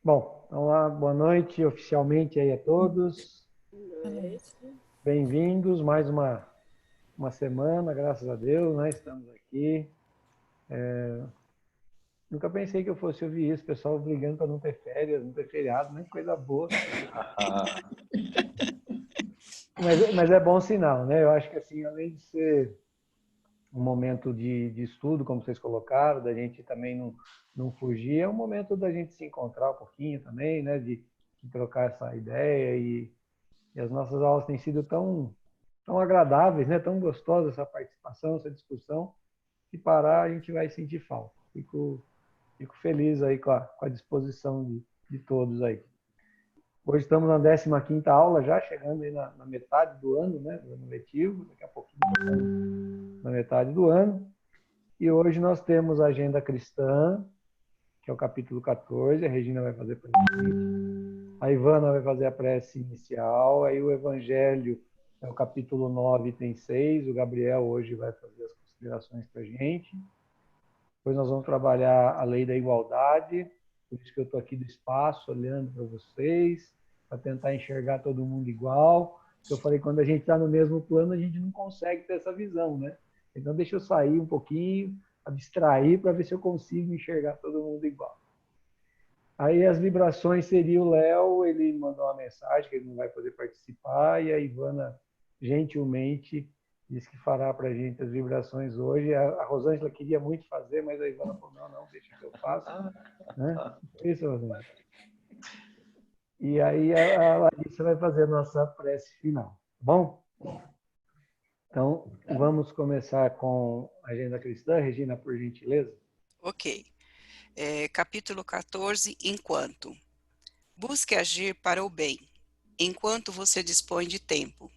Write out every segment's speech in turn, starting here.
Bom, então lá, boa noite oficialmente aí a todos. Bem-vindos, mais uma semana, graças a Deus, né? Estamos aqui. Nunca pensei que eu fosse ouvir isso, pessoal brigando para não ter férias, não ter feriado, nem coisa boa. Mas é bom sinal, né? Eu acho que assim, além de ser um momento de estudo, como vocês colocaram, da gente também não fugir, é um momento da gente se encontrar um pouquinho também, né? De trocar essa ideia e as nossas aulas têm sido tão agradáveis, né? Tão gostosa essa participação, essa discussão, que parar a gente vai sentir falta. Fico feliz aí com a disposição de todos aí. Hoje estamos na 15ª aula já, chegando aí na metade do ano, né? Do ano letivo, daqui a pouquinho estamos na metade do ano. E hoje nós temos a Agenda Cristã, que é o capítulo 14, a Regina vai fazer para a gente. A Ivana vai fazer a prece inicial, aí o Evangelho é o capítulo 9, tem 6, o Gabriel hoje vai fazer as considerações para a gente. Depois nós vamos trabalhar a lei da igualdade, por isso que eu estou aqui do espaço, olhando para vocês, para tentar enxergar todo mundo igual. Eu falei, quando a gente está no mesmo plano, a gente não consegue ter essa visão, né? Então deixa eu sair um pouquinho, abstrair, para ver se eu consigo enxergar todo mundo igual. Aí as vibrações seria o Léo, ele mandou uma mensagem que ele não vai poder participar, e a Ivana gentilmente disse que fará para a gente as vibrações hoje. A Rosângela queria muito fazer, mas a Ivana falou, não, deixa que eu faço. Né? Isso, Rosângela. E aí a Larissa vai fazer a nossa prece final, tá bom? Então, vamos começar com a Agenda Cristã. Regina, por gentileza. Ok. Capítulo 14, enquanto. Busque agir para o bem, enquanto você dispõe de tempo.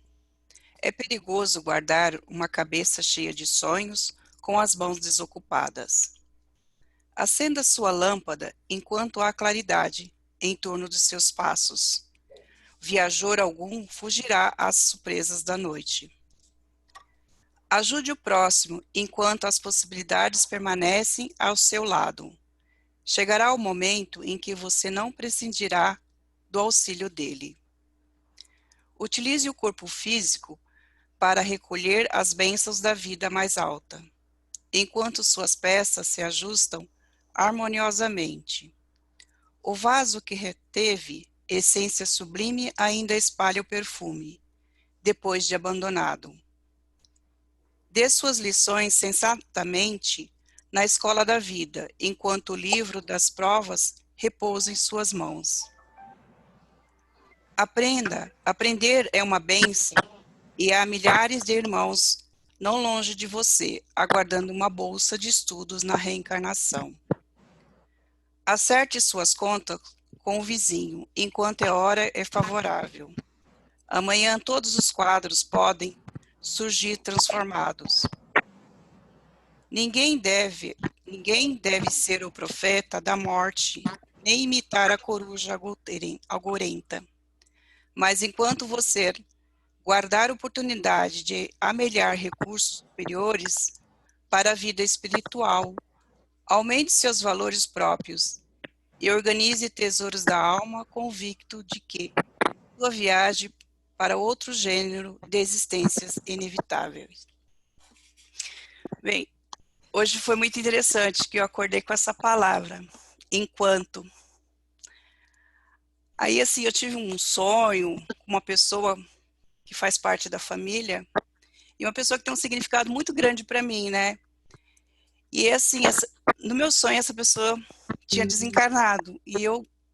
É perigoso guardar uma cabeça cheia de sonhos com as mãos desocupadas. Acenda sua lâmpada enquanto há claridade em torno de seus passos. Viajor algum fugirá às surpresas da noite. Ajude o próximo enquanto as possibilidades permanecem ao seu lado. Chegará o momento em que você não prescindirá do auxílio dele. Utilize o corpo físico para recolher as bênçãos da vida mais alta, enquanto suas peças se ajustam harmoniosamente. O vaso que reteve essência sublime ainda espalha o perfume, depois de abandonado. Dê suas lições sensatamente na escola da vida, enquanto o livro das provas repousa em suas mãos. Aprender é uma bênção, e há milhares de irmãos não longe de você, aguardando uma bolsa de estudos na reencarnação. Acerte suas contas com o vizinho, enquanto a hora é favorável. Amanhã todos os quadros podem surgir transformados. Ninguém deve ser o profeta da morte, nem imitar a coruja algorenta. Mas enquanto você guardar oportunidade de amelhar recursos superiores para a vida espiritual, aumente seus valores próprios e organize tesouros da alma convicto de que sua viagem para outro gênero de existências inevitáveis. Bem, hoje foi muito interessante que eu acordei com essa palavra, enquanto. Aí, assim, eu tive um sonho com uma pessoa que faz parte da família, e uma pessoa que tem um significado muito grande para mim, né? E, assim, no meu sonho, essa pessoa tinha desencarnado, e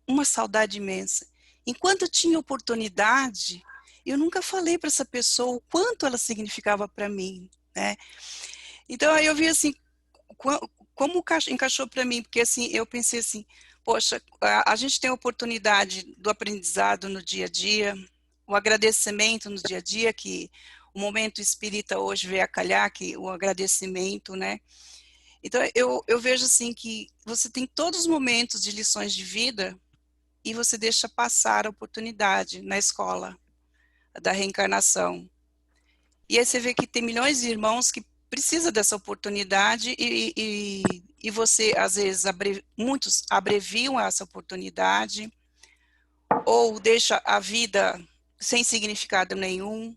uma saudade imensa. Enquanto eu tinha oportunidade, eu nunca falei para essa pessoa o quanto ela significava para mim, né? Então, aí eu vi, assim, como encaixou para mim, porque assim, eu pensei assim, poxa, a gente tem a oportunidade do aprendizado no dia a dia, o agradecimento no dia a dia, que o momento espírita hoje veio a calhar, que o agradecimento, né? Então, eu vejo assim que você tem todos os momentos de lições de vida e você deixa passar a oportunidade na escola da reencarnação. E aí você vê que tem milhões de irmãos que precisam dessa oportunidade e você, às vezes, muitos abreviam essa oportunidade, ou deixa a vida sem significado nenhum,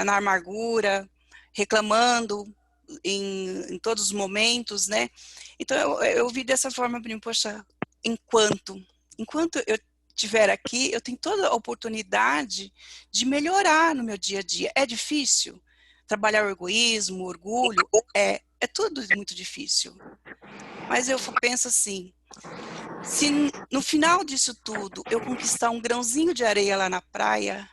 na amargura, reclamando em todos os momentos, né? Então, eu vi dessa forma, poxa, enquanto eu estiver aqui, eu tenho toda a oportunidade de melhorar no meu dia a dia. É difícil trabalhar o egoísmo, o orgulho, é tudo muito difícil. Mas eu penso assim, se no final disso tudo eu conquistar um grãozinho de areia lá na praia,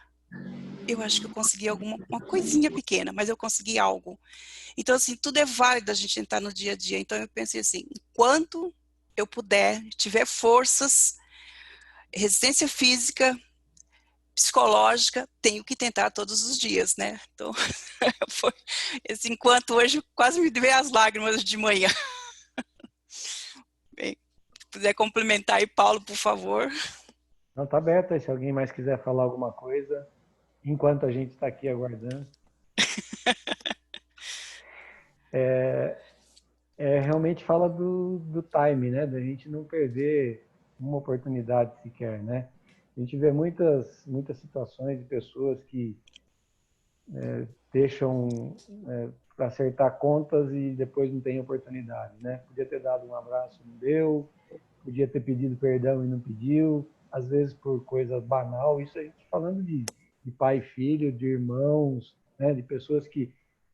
eu acho que eu consegui uma coisinha pequena, mas eu consegui algo. Então, assim, tudo é válido a gente entrar no dia a dia. Então, eu pensei assim, enquanto eu puder, tiver forças, resistência física, psicológica, tenho que tentar todos os dias, né? Então, foi esse enquanto hoje quase me veio as lágrimas de manhã. Bem, se puder complementar aí, Paulo, por favor. Não, tá aberto aí, se alguém mais quiser falar alguma coisa, enquanto a gente está aqui aguardando. Realmente fala do time, né? Da gente não perder uma oportunidade sequer, né? A gente vê muitas situações de pessoas que deixam para acertar contas e depois não tem oportunidade, né? Podia ter dado um abraço, não deu, podia ter pedido perdão e não pediu, às vezes por coisa banal. Isso a gente falando de pai e filho, de irmãos, né? De pessoas que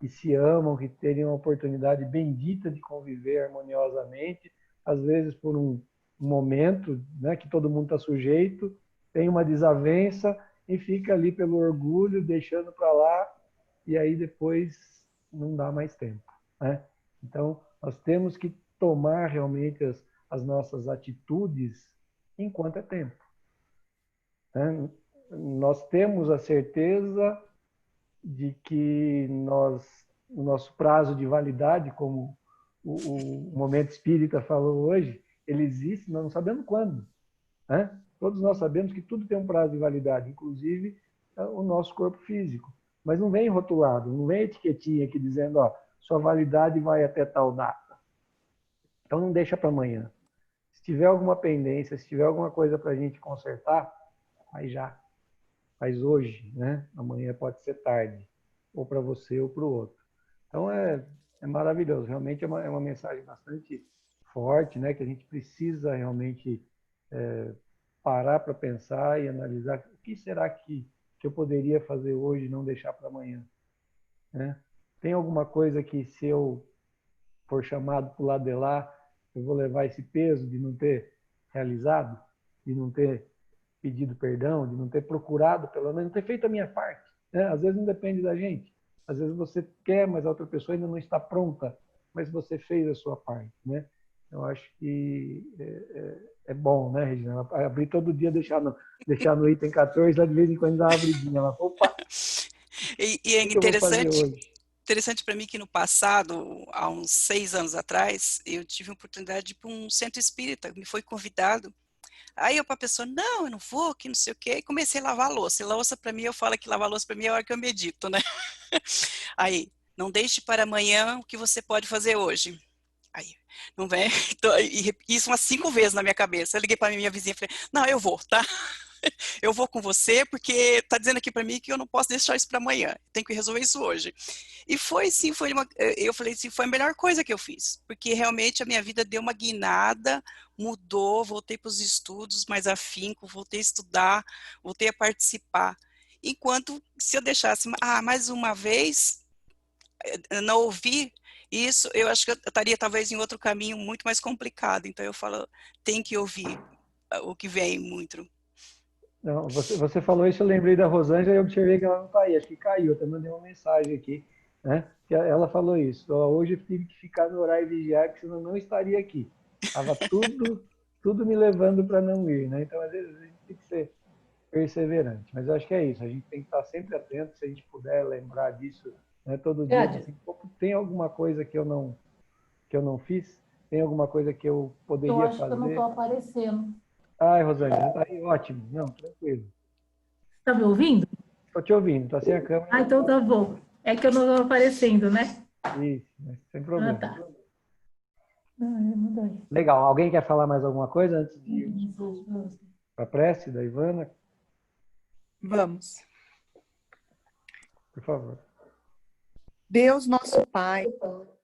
se amam, que teriam a oportunidade bendita de conviver harmoniosamente, às vezes por um momento, né, que todo mundo está sujeito, tem uma desavença e fica ali pelo orgulho, deixando para lá, e aí depois não dá mais tempo, né? Então, nós temos que tomar realmente as nossas atitudes enquanto é tempo, né? Nós temos a certeza de que o nosso prazo de validade, como o Momento Espírita falou hoje, ele existe, nós não sabemos quando, né? Todos nós sabemos que tudo tem um prazo de validade, inclusive o nosso corpo físico. Mas não vem rotulado, não vem etiquetinha aqui dizendo, ó, sua validade vai até tal data. Então não deixa para amanhã. Se tiver alguma pendência, se tiver alguma coisa para a gente consertar, faz já. Faz hoje, né? Amanhã pode ser tarde, ou para você ou para o outro. Então é maravilhoso, realmente é uma mensagem bastante forte, né? Que a gente precisa realmente parar para pensar e analisar o que será que eu poderia fazer hoje e não deixar para amanhã, né? Tem alguma coisa que, se eu for chamado para o lado de lá, eu vou levar esse peso de não ter realizado, de não ter pedido perdão, de não ter procurado, pelo menos, não ter feito a minha parte, né? Às vezes não depende da gente. Às vezes você quer, mas a outra pessoa ainda não está pronta, mas você fez a sua parte, né? Eu acho que é bom, né, Regina? Abrir todo dia, deixar no item 14, lá de vez em quando dá uma abridinha. Ela fala, opa, E é o que eu vou fazer hoje? interessante para mim que no passado, há uns 6 anos atrás, eu tive a oportunidade de ir para um centro espírita, me foi convidado. Aí eu para a pessoa, não, eu não vou, que não sei o quê, e comecei a lavar a louça. E louça para mim, eu falo que lavar a louça para mim é a hora que eu medito, né? Aí, não deixe para amanhã o que você pode fazer hoje. Aí, não vem, isso umas 5 vezes na minha cabeça. Eu liguei para minha vizinha e falei, não, eu vou, tá? Eu vou com você, porque tá dizendo aqui para mim que eu não posso deixar isso para amanhã. Tenho que resolver isso hoje. E foi sim, eu falei assim, foi a melhor coisa que eu fiz, porque realmente a minha vida deu uma guinada, mudou, voltei para os estudos mais afinco, voltei a estudar, voltei a participar. Enquanto, se eu deixasse, mais uma vez, não ouvir isso, eu acho que eu estaria talvez em outro caminho muito mais complicado. Então eu falo, tem que ouvir o que vem muito. Não, você falou isso, eu lembrei da Rosângela e observei que ela não está aí. Acho que caiu, até mandei uma mensagem aqui, né? Que ela falou isso. Ó, hoje eu tive que ficar no horário e vigiar, porque senão não estaria aqui. Estava tudo me levando para não ir, né? Então, às vezes, a gente tem que ser perseverante. Mas eu acho que é isso. A gente tem que estar sempre atento, se a gente puder lembrar disso, né? Todo dia, assim, tem alguma coisa que eu não fiz? Tem alguma coisa que eu Eu poderia acho que eu não estou fazer? aparecendo. Ai, Rosângela, está aí, ótimo. Não, tranquilo. Está me ouvindo? Estou te ouvindo, está sem a câmera, Ah, mas então tá bom. É que eu não estou aparecendo, né? isso, mas sem Ah, problema. tá. Legal. Alguém quer falar mais alguma coisa antes de ir para a prece da Ivana? Vamos. Por favor. Deus nosso Pai,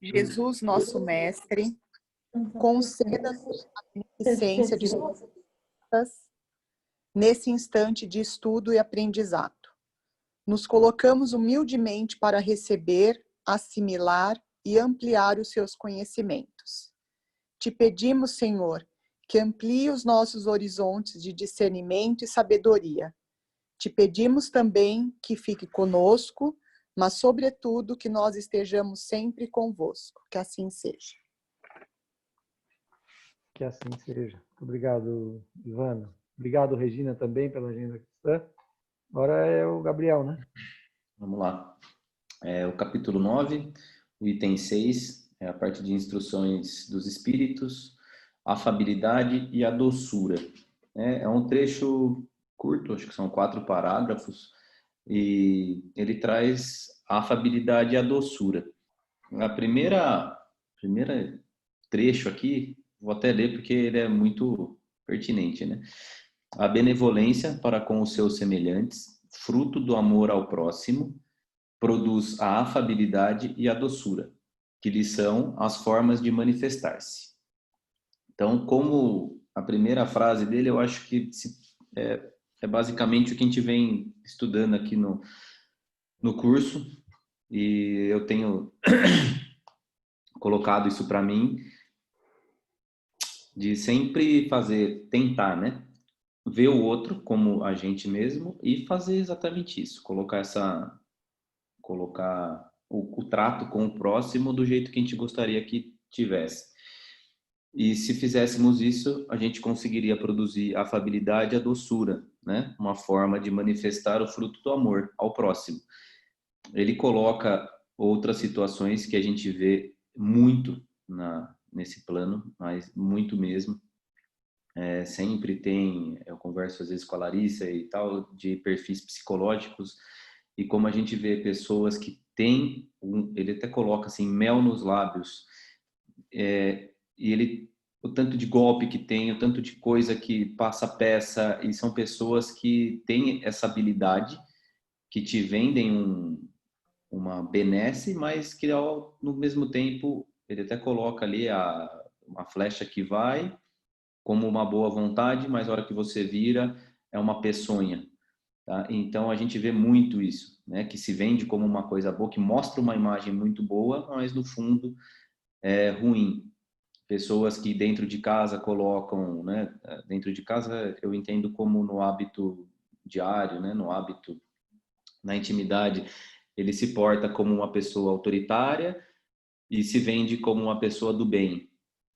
Jesus nosso Mestre, conceda-nos a beneficência de suas graças nesse instante de estudo e aprendizado. Nos colocamos humildemente para receber, assimilar e ampliar os seus conhecimentos. Te pedimos, Senhor, que amplie os nossos horizontes de discernimento e sabedoria. Te pedimos também que fique conosco, mas, sobretudo, que nós estejamos sempre convosco. Que assim seja. Que assim seja. Muito obrigado, Ivana. Obrigado, Regina, também pela agenda cristã. Agora é o Gabriel, né? Vamos lá. O capítulo 9, o item 6, é a parte de instruções dos espíritos, a afabilidade e a doçura. É um trecho curto, acho que são 4 parágrafos, e ele traz a afabilidade e a doçura. A primeira trecho aqui, vou até ler porque ele é muito pertinente, né? A benevolência para com os seus semelhantes, fruto do amor ao próximo, produz a afabilidade e a doçura, que lhes são as formas de manifestar-se. Então, como a primeira frase dele, eu acho que é basicamente o que a gente vem estudando aqui no curso, e eu tenho colocado isso para mim, de sempre tentar, né? Ver o outro como a gente mesmo e fazer exatamente isso, colocar o trato com o próximo do jeito que a gente gostaria que tivesse. E se fizéssemos isso, a gente conseguiria produzir a afabilidade e a doçura, né? Uma forma de manifestar o fruto do amor ao próximo. Ele coloca outras situações que a gente vê muito nesse plano, mas muito mesmo. Sempre tem, eu converso às vezes com a Larissa e tal, de perfis psicológicos, e como a gente vê pessoas que têm, ele até coloca assim, mel nos lábios, e o tanto de golpe que tem, o tanto de coisa que passa peça, e são pessoas que têm essa habilidade, que te vendem uma benesse, mas que no mesmo tempo, ele até coloca ali uma flecha que vai, como uma boa vontade, mas a hora que você vira, é uma peçonha. Tá? Então, a gente vê muito isso, né? Que se vende como uma coisa boa, que mostra uma imagem muito boa, mas no fundo é ruim. Pessoas que dentro de casa colocam, né? Dentro de casa eu entendo como no hábito diário, né? No hábito, na intimidade, ele se porta como uma pessoa autoritária e se vende como uma pessoa do bem,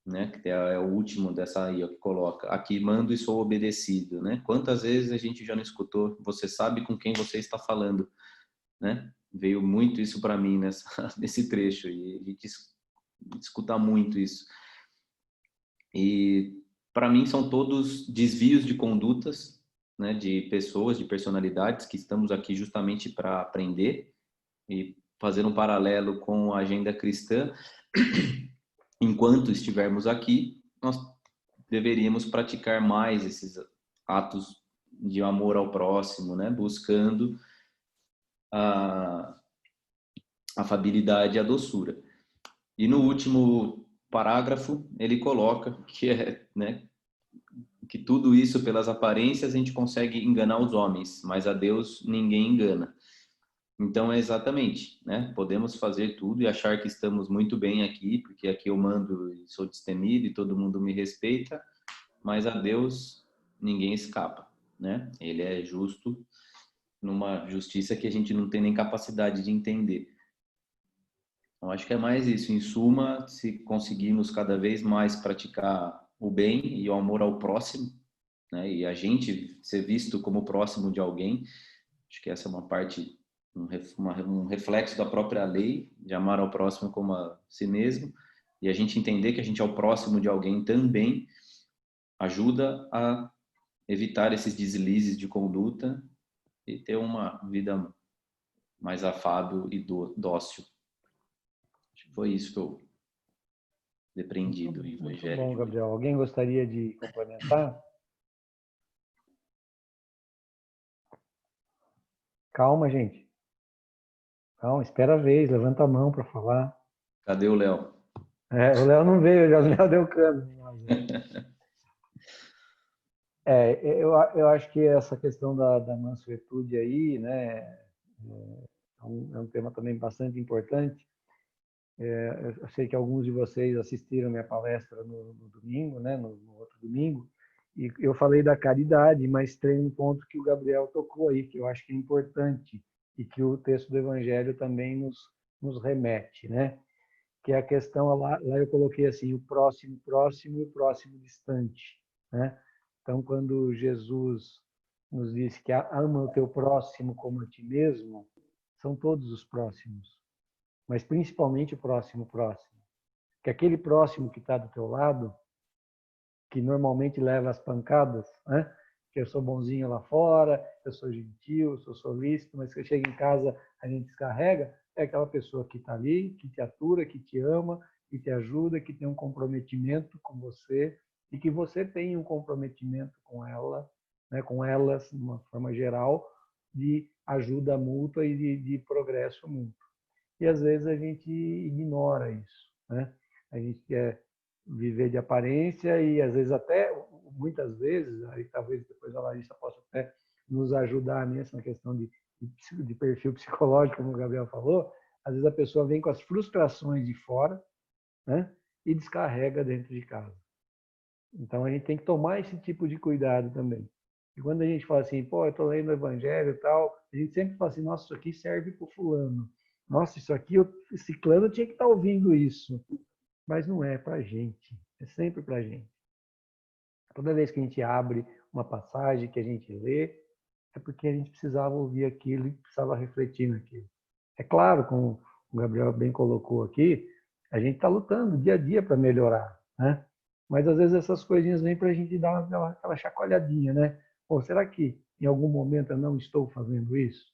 né? Que é o último dessa aí, ó, que coloca: aqui mando e sou obedecido, né? Quantas vezes a gente já não escutou? Você sabe com quem você está falando, né? Veio muito isso para mim nesse trecho, e a gente escuta muito isso. E para mim são todos desvios de condutas, né? De pessoas, de personalidades que estamos aqui justamente para aprender e fazer um paralelo com a agenda cristã. Enquanto estivermos aqui, nós deveríamos praticar mais esses atos de amor ao próximo, né? Buscando a afabilidade e a doçura. E no último parágrafo, ele coloca né, que tudo isso, pelas aparências, a gente consegue enganar os homens, mas a Deus ninguém engana. Então, é exatamente, né? Podemos fazer tudo e achar que estamos muito bem aqui, porque aqui eu mando e sou destemido e todo mundo me respeita, mas a Deus ninguém escapa, né? Ele é justo, numa justiça que a gente não tem nem capacidade de entender. Então, acho que é mais isso. Em suma, se conseguirmos cada vez mais praticar o bem e o amor ao próximo, né? E a gente ser visto como próximo de alguém, acho que essa é uma parte, um reflexo da própria lei, de amar ao próximo como a si mesmo, e a gente entender que a gente é o próximo de alguém também, ajuda a evitar esses deslizes de conduta e ter uma vida mais afável e dócil. Acho que foi isso que eu depreendido o Muito evangelho. bom, Gabriel. Alguém gostaria de complementar? Calma, gente. Calma, espera a vez, levanta a mão para falar. Cadê o Léo? O Léo não veio, o Léo deu cano. Eu acho que essa questão da mansuetude aí, né, é um tema também bastante importante. Eu sei que alguns de vocês assistiram minha palestra no domingo, né, no outro domingo, e eu falei da caridade, mas tem um ponto que o Gabriel tocou aí, que eu acho que é importante, e que o texto do Evangelho também nos remete, né? Que é a questão, lá eu coloquei assim, o próximo próximo e o próximo distante, né? Então, quando Jesus nos diz que ama o teu próximo como a ti mesmo, são todos os próximos, mas principalmente o próximo próximo. Que aquele próximo que está do teu lado, que normalmente leva as pancadas, né? Que eu sou bonzinho lá fora, eu sou gentil, eu sou solícito, mas que chega em casa a gente descarrega, é aquela pessoa que está ali, que te atura, que te ama, que te ajuda, que tem um comprometimento com você e que você tem um comprometimento com ela, né? Com elas, de uma forma geral, de ajuda mútua e de progresso mútuo. E às vezes a gente ignora isso, né? A gente quer viver de aparência e às vezes até, muitas vezes, aí talvez depois a Larissa possa até nos ajudar nessa questão de perfil psicológico, como o Gabriel falou, às vezes a pessoa vem com as frustrações de fora, né? E descarrega dentro de casa. Então a gente tem que tomar esse tipo de cuidado também. E quando a gente fala assim, pô, eu estou lendo o Evangelho e tal, a gente sempre fala assim, nossa, isso aqui serve para o fulano. Nossa, isso aqui, esse ciclano tinha que estar ouvindo isso. Mas não é para a gente, é sempre para a gente. Toda vez que a gente abre uma passagem, que a gente lê, é porque a gente precisava ouvir aquilo e precisava refletir naquilo. É claro, como o Gabriel bem colocou aqui, a gente está lutando dia a dia para melhorar, né? Mas às vezes essas coisinhas vêm para a gente dar aquela chacoalhadinha, né? Pô, será que em algum momento eu não estou fazendo isso?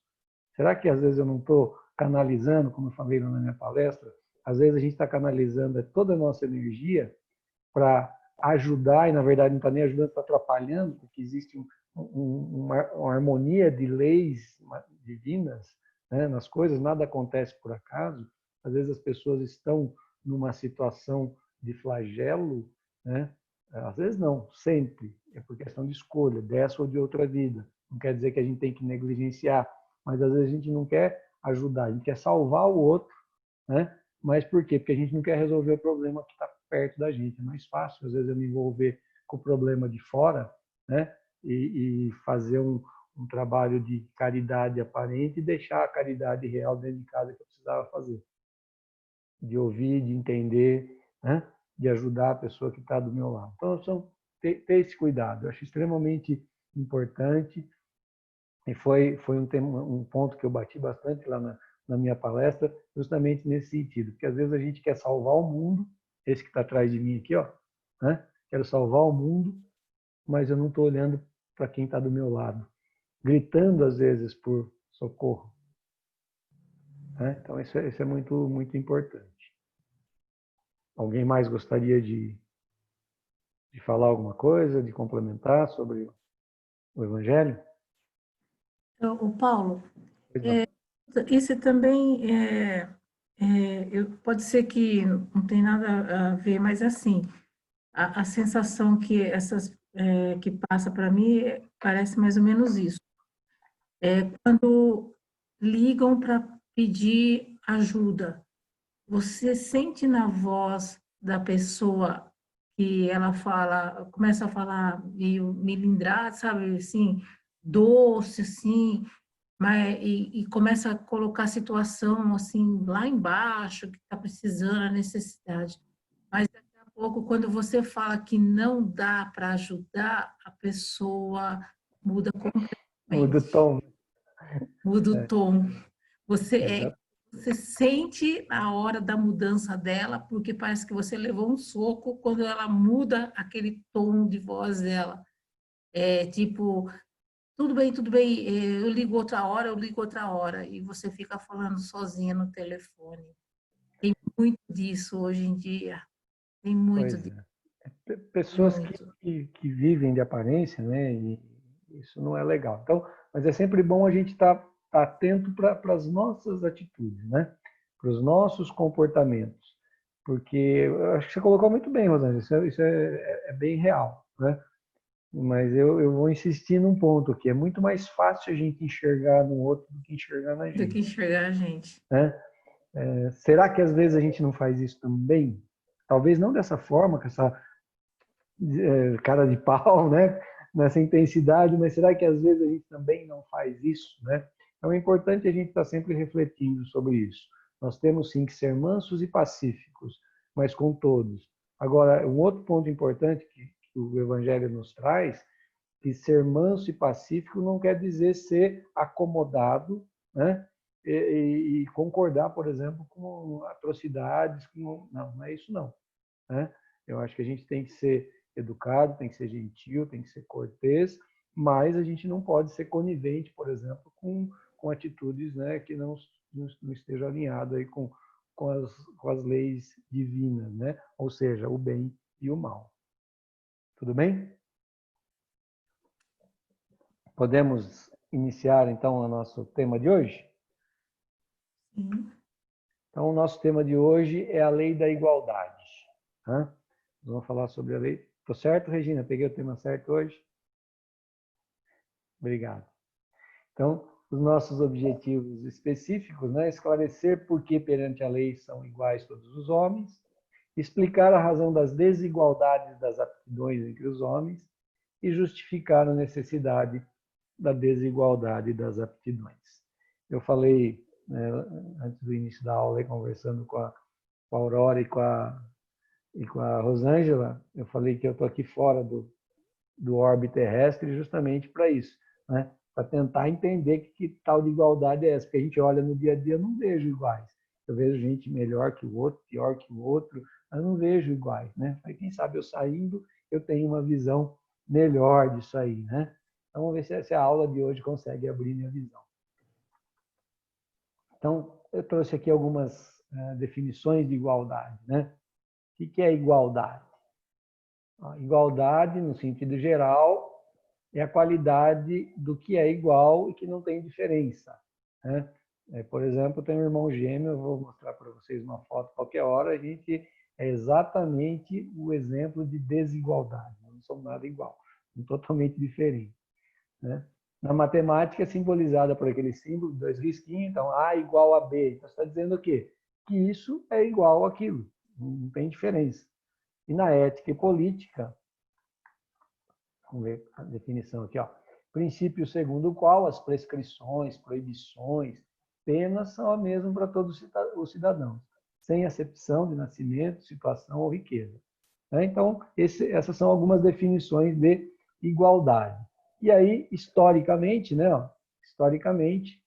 Será que às vezes eu não estou canalizando, como eu falei na minha palestra, às vezes a gente está canalizando toda a nossa energia para ajudar, e na verdade não está nem ajudando, está atrapalhando, porque existe uma harmonia de leis divinas, né, nas coisas, nada acontece por acaso. Às vezes as pessoas estão numa situação de flagelo, né? Às vezes não, sempre. É por questão de escolha, dessa ou de outra vida. Não quer dizer que a gente tem que negligenciar, mas às vezes a gente não quer ajudar, a gente quer salvar o outro, né? Mas por quê? Porque a gente não quer resolver o problema que está perto da gente. É mais fácil, às vezes, eu me envolver com o problema de fora, né? E fazer um trabalho de caridade aparente e deixar a caridade real dentro de casa que eu precisava fazer. De ouvir, de entender, né? De ajudar a pessoa que está do meu lado. Então, ter esse cuidado. Eu acho extremamente importante. E foi um ponto que eu bati bastante lá na minha palestra, justamente nesse sentido. Porque às vezes a gente quer salvar o mundo, esse que está atrás de mim aqui, ó, né? Quero salvar o mundo, mas eu não estou olhando para quem está do meu lado, gritando às vezes por socorro. Né? Então isso é muito, muito importante. Alguém mais gostaria de falar alguma coisa, de complementar sobre o Evangelho? O Paulo, Pois não. isso também pode ser que não tem nada a ver, mas assim, a sensação que que passa para mim parece mais ou menos isso. Quando ligam para pedir ajuda, você sente na voz da pessoa que ela fala, começa a falar meio melindrado, sabe, assim, doce, assim, mas, e começa a colocar a situação, assim, lá embaixo, que está precisando, a necessidade. Mas daqui a pouco, quando você fala que não dá para ajudar, a pessoa muda Muda o completamente, tom. muda o tom. Você, Exato. você sente a hora da mudança dela, porque parece que você levou um soco quando ela muda aquele tom de voz dela. É tipo, tudo bem, eu ligo outra hora, e você fica falando sozinha no telefone. Tem muito disso hoje em dia. Tem muito Pois de é. Pessoas muito. que vivem de aparência, né? E isso não é legal. Então, mas é sempre bom a gente estar atento para as nossas atitudes, né? Para os nossos comportamentos. Porque eu acho que você colocou muito bem, Rosângela, isso é bem real, né? Mas eu vou insistir num ponto aqui. É muito mais fácil a gente enxergar no outro do que enxergar na Do que gente, enxergar a gente. né? Será que às vezes a gente não faz isso também? Talvez não dessa forma, com essa cara de pau, né? Nessa intensidade, mas será que às vezes a gente também não faz isso, né? Então é importante a gente estar sempre refletindo sobre isso. Nós temos sim que ser mansos e pacíficos, mas com todos. Agora, um outro ponto importante que o Evangelho nos traz, que ser manso e pacífico não quer dizer ser acomodado, né? E concordar, por exemplo, com atrocidades, não é isso não, né? Eu acho que a gente tem que ser educado, tem que ser gentil, tem que ser cortês, mas a gente não pode ser conivente, por exemplo, com atitudes, né, que não estejam alinhadas aí com as leis divinas, né? Ou seja, o bem e o mal. Tudo bem? Podemos iniciar então o nosso tema de hoje? Sim. Então, o nosso tema de hoje é a lei da igualdade. Né? Vamos falar sobre a lei. Estou certo, Regina? Peguei o tema certo hoje? Obrigado. Então, os nossos objetivos específicos, né? Esclarecer por que perante a lei são iguais todos os homens, explicar a razão das desigualdades das aptidões entre os homens e justificar a necessidade da desigualdade das aptidões. Eu falei, né, antes do início da aula, conversando com a Aurora e com a Rosângela, eu falei que eu estou aqui fora do orbe terrestre justamente para isso, né? Para tentar entender que tal de igualdade é essa, porque a gente olha no dia a dia, eu não vejo iguais. Eu vejo gente melhor que o outro, pior que o outro, mas não vejo iguais, né? Aí, quem sabe eu saindo, eu tenho uma visão melhor disso aí, né? Então, vamos ver se a aula de hoje consegue abrir minha visão. Então, eu trouxe aqui algumas definições de igualdade, né? O que é igualdade? A igualdade, no sentido geral, é a qualidade do que é igual e que não tem diferença, né? Por exemplo, eu tenho um irmão gêmeo, eu vou mostrar para vocês uma foto qualquer hora, a gente é exatamente o exemplo de desigualdade, não somos nada igual, totalmente diferente, né? Na matemática é simbolizada por aquele símbolo, dois risquinhos, então A igual a B, então você está dizendo o quê? Que isso é igual àquilo, não tem diferença. E na ética e política, vamos ver a definição aqui, ó. Princípio segundo o qual as prescrições, proibições, penas são a mesma para todos os cidadãos, sem acepção de nascimento, situação ou riqueza. Então, essas são algumas definições de igualdade. E aí, historicamente, né, historicamente,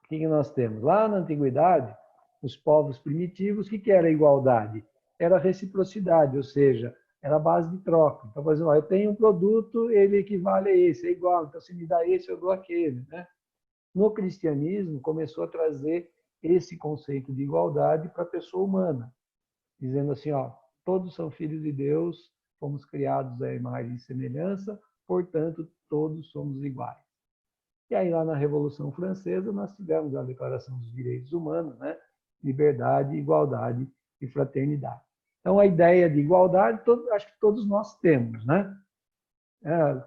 o que nós temos? Lá na antiguidade, os povos primitivos, o que era a igualdade? Era a reciprocidade, ou seja, era a base de troca. Então, por exemplo, eu tenho um produto, ele equivale a esse, é igual, então se me dá esse, eu dou aquele, né? No cristianismo, começou a trazer esse conceito de igualdade para a pessoa humana, dizendo assim, ó, todos são filhos de Deus, fomos criados à imagem e semelhança, portanto, todos somos iguais. E aí, lá na Revolução Francesa, nós tivemos a Declaração dos Direitos Humanos, né? Liberdade, igualdade e fraternidade. Então, a ideia de igualdade, acho que todos nós temos, né?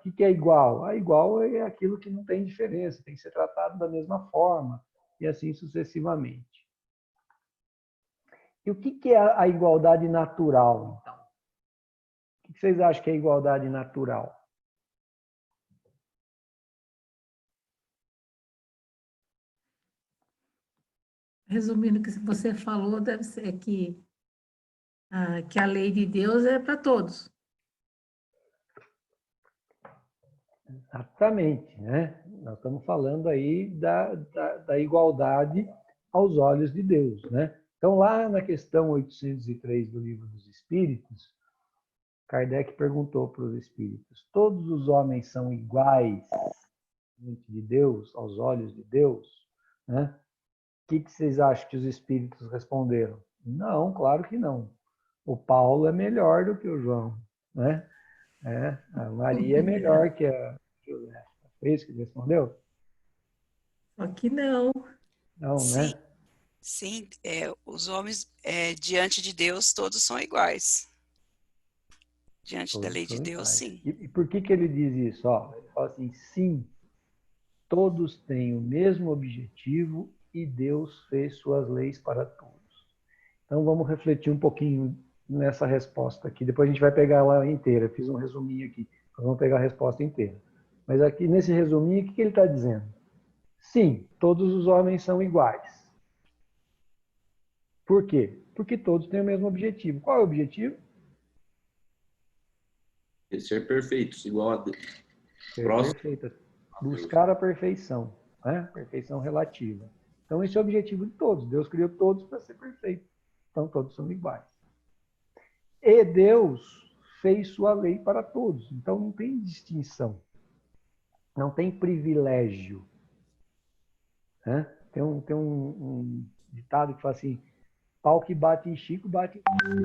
O que é igual? A igual é aquilo que não tem diferença, tem que ser tratado da mesma forma, e assim sucessivamente. E o que é a igualdade natural, então? O que vocês acham que é igualdade natural? Resumindo o que você falou, deve ser que a lei de Deus é para todos. Exatamente, né? Nós estamos falando aí da igualdade aos olhos de Deus, né? Então, lá na questão 803 do Livro dos Espíritos, Kardec perguntou para os espíritos: todos os homens são iguais diante de Deus, aos olhos de Deus? Né? O que vocês acham que os espíritos responderam? Não, claro que não. o Paulo é melhor do que o João, né? A Maria é melhor que a José. Foi isso que ele respondeu? Só que não. Não, Sim, né? sim, os homens diante de Deus todos são iguais. Diante da Todos lei de são Deus, iguais. sim. E por que ele diz isso? Ó, ele fala assim, sim, todos têm o mesmo objetivo e Deus fez suas leis para todos. Então vamos refletir um pouquinho nessa resposta aqui. Depois a gente vai pegar ela inteira. Fiz um resuminho aqui. Vamos pegar a resposta inteira. Mas aqui nesse resuminho, o que ele está dizendo? Sim, todos os homens são iguais. Por quê? Porque todos têm o mesmo objetivo. Qual é o objetivo? Ser perfeitos, igual a Deus. Ser Próximo perfeito. a Deus. Buscar a perfeição, né? Perfeição relativa. Então esse é o objetivo de todos. Deus criou todos para ser perfeito. Então todos são iguais. E Deus fez sua lei para todos. Então não tem distinção. Não tem privilégio. Né? Tem um ditado que fala assim, pau que bate em Chico, bate em Chico.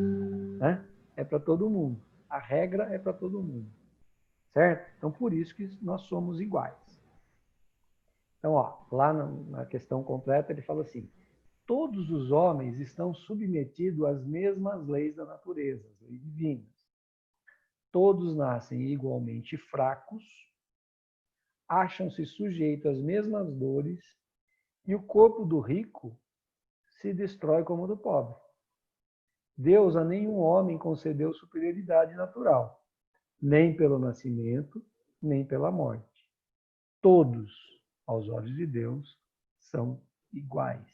Né? É para todo mundo. A regra é para todo mundo. Certo? Então, por isso que nós somos iguais. Então, ó, lá na questão completa, ele fala assim, todos os homens estão submetidos às mesmas leis da natureza, as leis divinas. Todos nascem igualmente fracos, acham-se sujeitos às mesmas dores, e o corpo do rico se destrói como o do pobre. Deus a nenhum homem concedeu superioridade natural, nem pelo nascimento, nem pela morte. Todos, aos olhos de Deus, são iguais.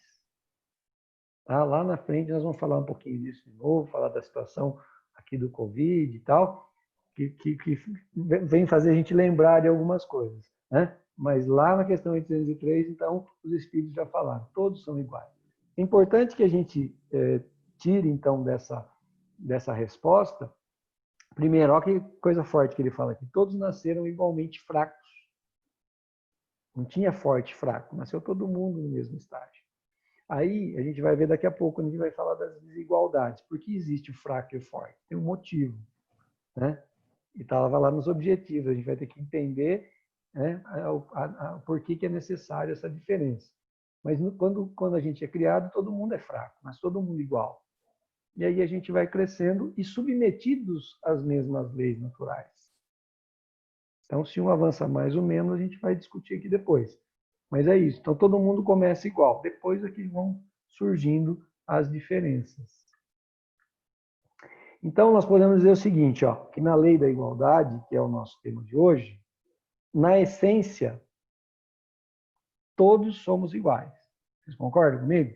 Tá? Lá na frente nós vamos falar um pouquinho disso de novo, falar da situação aqui do Covid e tal, que vem fazer a gente lembrar de algumas coisas. Né? Mas lá na questão 803, então, os Espíritos já falaram, todos são iguais. É importante que a gente tire, então, dessa resposta, primeiro, olha que coisa forte que ele fala aqui, todos nasceram igualmente fracos. Não tinha forte e fraco, nasceu todo mundo no mesmo estágio. Aí a gente vai ver daqui a pouco, a gente vai falar das desigualdades. Por que existe o fraco e o forte? Tem um motivo. Né? E estava lá nos objetivos, a gente vai ter que entender, né, por que é necessária essa diferença. Mas quando a gente é criado, todo mundo é fraco, mas todo mundo igual. E aí a gente vai crescendo e submetidos às mesmas leis naturais. Então, se um avança mais ou menos, a gente vai discutir aqui depois. Mas é isso. Então, todo mundo começa igual. Depois é que vão surgindo as diferenças. Então, nós podemos dizer o seguinte, ó, que na lei da igualdade, que é o nosso tema de hoje, na essência, todos somos iguais. Vocês concordam comigo?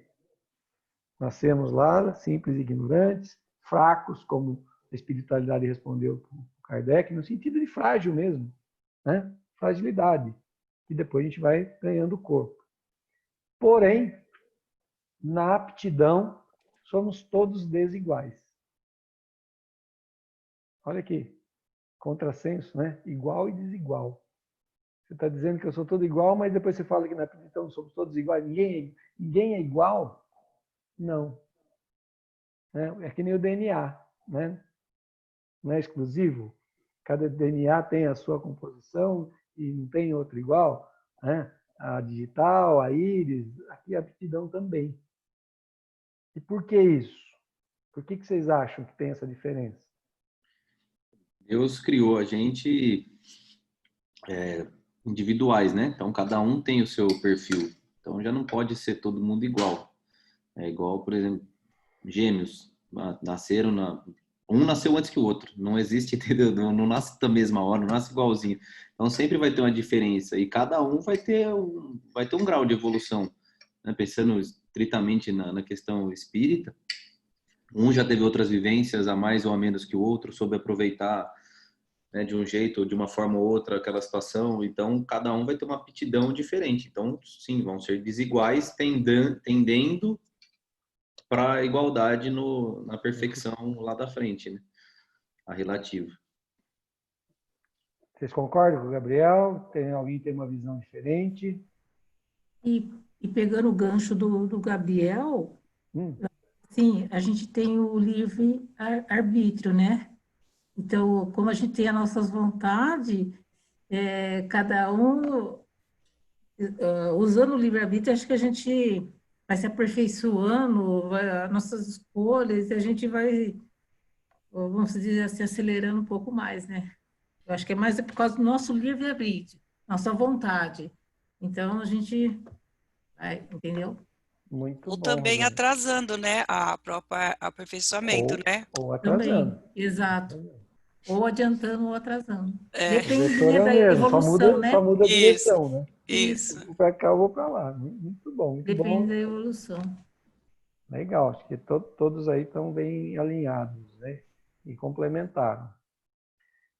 Nascemos lá, simples e ignorantes, fracos, como a espiritualidade respondeu para Kardec, no sentido de frágil mesmo, né? Fragilidade, que depois a gente vai ganhando corpo. Porém, na aptidão, somos todos desiguais. Olha aqui, contrassenso, né? Igual e desigual. Você está dizendo que eu sou todo igual, mas depois você fala que na aptidão somos todos iguais. Ninguém é igual? Não. É que nem o DNA, né? Não é exclusivo. Cada DNA tem a sua composição e não tem outro igual. Né? A digital, a íris, aqui a aptidão também. E por que isso? Por que vocês acham que tem essa diferença? Deus criou a gente individuais, né? Então, cada um tem o seu perfil. Então, já não pode ser todo mundo igual. É igual, por exemplo, gêmeos. Nasceram um nasceu antes que o outro. Não existe, entendeu? Não nasce da mesma hora, não nasce igualzinho. Então, sempre vai ter uma diferença. E cada um vai ter um grau de evolução. Né? Pensando estritamente na questão espírita, um já teve outras vivências a mais ou a menos que o outro, soube aproveitar, né, de um jeito, de uma forma ou outra, aquela situação. Então, cada um vai ter uma aptidão diferente. Então, sim, vão ser desiguais, tendendo para a igualdade na perfeição lá da frente, né? A relativa. Vocês concordam com o Gabriel? Alguém tem uma visão diferente? E pegando o gancho do Gabriel, Hum, Sim, a gente tem o livre arbítrio, né? Então, como a gente tem as nossas vontades, cada um, usando o livre-arbítrio, acho que a gente vai se aperfeiçoando, as nossas escolhas, e a gente vai, vamos dizer assim, acelerando um pouco mais, né? Eu acho que é mais por causa do nosso livre-arbítrio, nossa vontade. Então, a gente vai, entendeu? Muito Ou bom, também Rosângela. atrasando, né, a própria aperfeiçoamento, né? Ou atrasando. Também, exato. Ou adiantando ou atrasando. É, O Depende, vetor né, é o da mesmo, evolução, só né? muda a isso, direção, né? isso. Eu vou para cá, eu vou para lá. Muito bom, muito Depende da bom. evolução. Legal, acho que todos aí estão bem alinhados, né? E complementaram.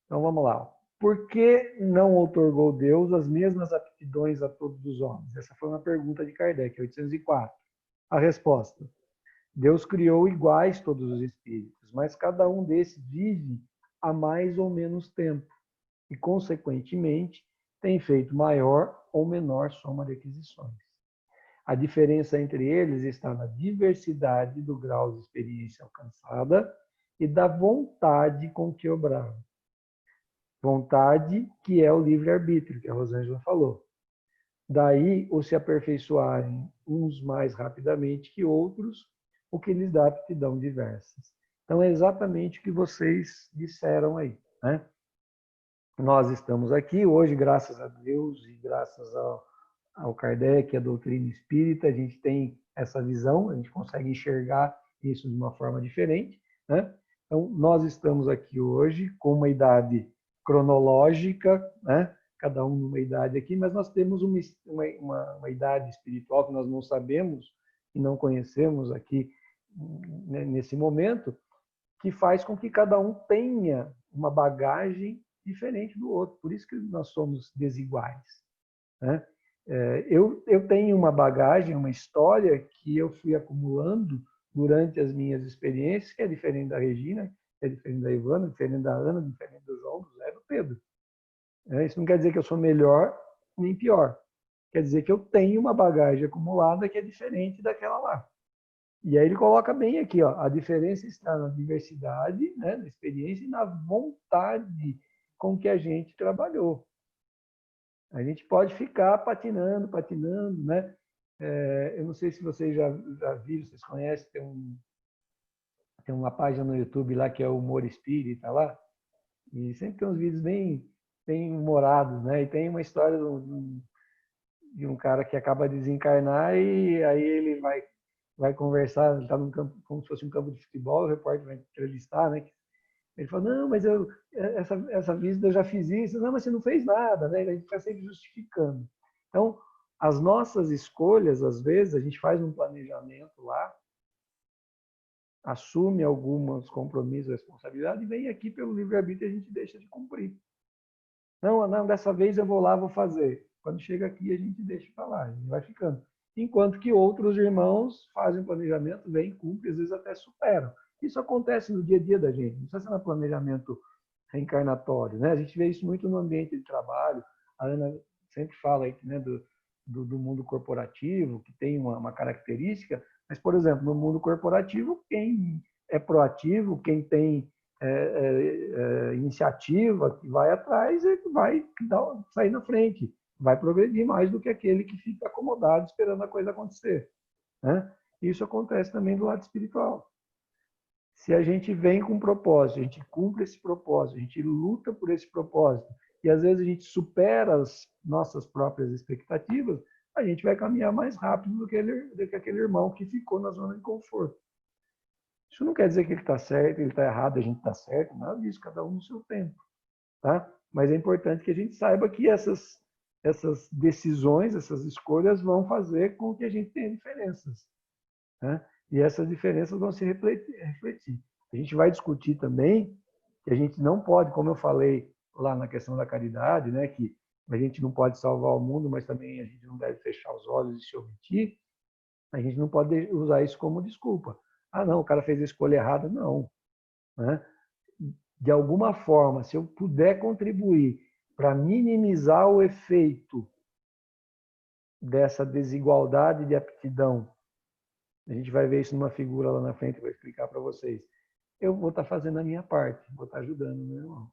Então vamos lá. Por que não outorgou Deus as mesmas aptidões a todos os homens? Essa foi uma pergunta de Kardec, 804. A resposta: Deus criou iguais todos os espíritos, mas cada um desses vive há mais ou menos tempo e, consequentemente, tem feito maior ou menor soma de aquisições. A diferença entre eles está na diversidade do grau de experiência alcançada e da vontade com que obraram. Vontade que é o livre-arbítrio, que a Rosângela falou. Daí, o se aperfeiçoarem uns mais rapidamente que outros, o que lhes dá aptidão diversas. Então, é exatamente o que vocês disseram aí, né? Nós estamos aqui hoje, graças a Deus e graças ao Kardec, a doutrina espírita, a gente tem essa visão, a gente consegue enxergar isso de uma forma diferente, né? Então, nós estamos aqui hoje com uma idade cronológica, né? Cada um numa idade aqui, mas nós temos uma idade espiritual que nós não sabemos e não conhecemos aqui nesse momento, que faz com que cada um tenha uma bagagem diferente do outro. Por isso que nós somos desiguais, né? Eu tenho uma bagagem, uma história que eu fui acumulando durante as minhas experiências, que é diferente da Regina, que é diferente da Ivana, diferente da Ana, diferente do João, do Zé e do Pedro. Isso não quer dizer que eu sou melhor nem pior. Quer dizer que eu tenho uma bagagem acumulada que é diferente daquela lá. E aí ele coloca bem aqui, ó, a diferença está na diversidade, né, na experiência e na vontade com que a gente trabalhou. A gente pode ficar patinando, né? Eu não sei se vocês já viram, vocês conhecem, tem uma página no YouTube lá que é o Humor Espírita lá, e sempre tem uns vídeos bem humorados, né? E tem uma história de um cara que acaba de desencarnar e aí ele vai conversar, ele está num campo, como se fosse um campo de futebol, o repórter vai entrevistar, né? Ele falou, não, mas essa visita eu já fiz isso. Não, mas você não fez nada, né? A gente fica sempre justificando. Então, as nossas escolhas, às vezes, a gente faz um planejamento lá, assume alguns compromissos, responsabilidade, e vem aqui pelo livre-arbítrio e a gente deixa de cumprir. Não, dessa vez eu vou lá, vou fazer. Quando chega aqui, a gente deixa para lá, a gente vai ficando. Enquanto que outros irmãos fazem planejamento, vêm, cumprem, às vezes até superam. Isso acontece no dia a dia da gente, não precisa ser no planejamento reencarnatório, né? A gente vê isso muito no ambiente de trabalho. A Ana sempre fala aí, né, do mundo corporativo, que tem uma característica, mas, por exemplo, no mundo corporativo, quem é proativo, quem tem iniciativa, que vai atrás, ele vai sair na frente, vai progredir mais do que aquele que fica acomodado esperando a coisa acontecer, né? Isso acontece também do lado espiritual. Se a gente vem com um propósito, a gente cumpre esse propósito, a gente luta por esse propósito, e às vezes a gente supera as nossas próprias expectativas, a gente vai caminhar mais rápido do que aquele irmão que ficou na zona de conforto. Isso não quer dizer que ele está certo, ele está errado, a gente está certo, nada disso, cada um no seu tempo, tá? Mas é importante que a gente saiba que essas decisões, essas escolhas vão fazer com que a gente tenha diferenças, né? E essas diferenças vão se refletir. A gente vai discutir também que a gente não pode, como eu falei lá na questão da caridade, né, que a gente não pode salvar o mundo, mas também a gente não deve fechar os olhos e se omitir. A gente não pode usar isso como desculpa. Ah, não, o cara fez a escolha errada. Não, né? De alguma forma, se eu puder contribuir para minimizar o efeito dessa desigualdade de aptidão A gente vai ver isso numa figura lá na frente, eu vou explicar para vocês. Eu vou estar fazendo a minha parte, vou estar ajudando o meu irmão.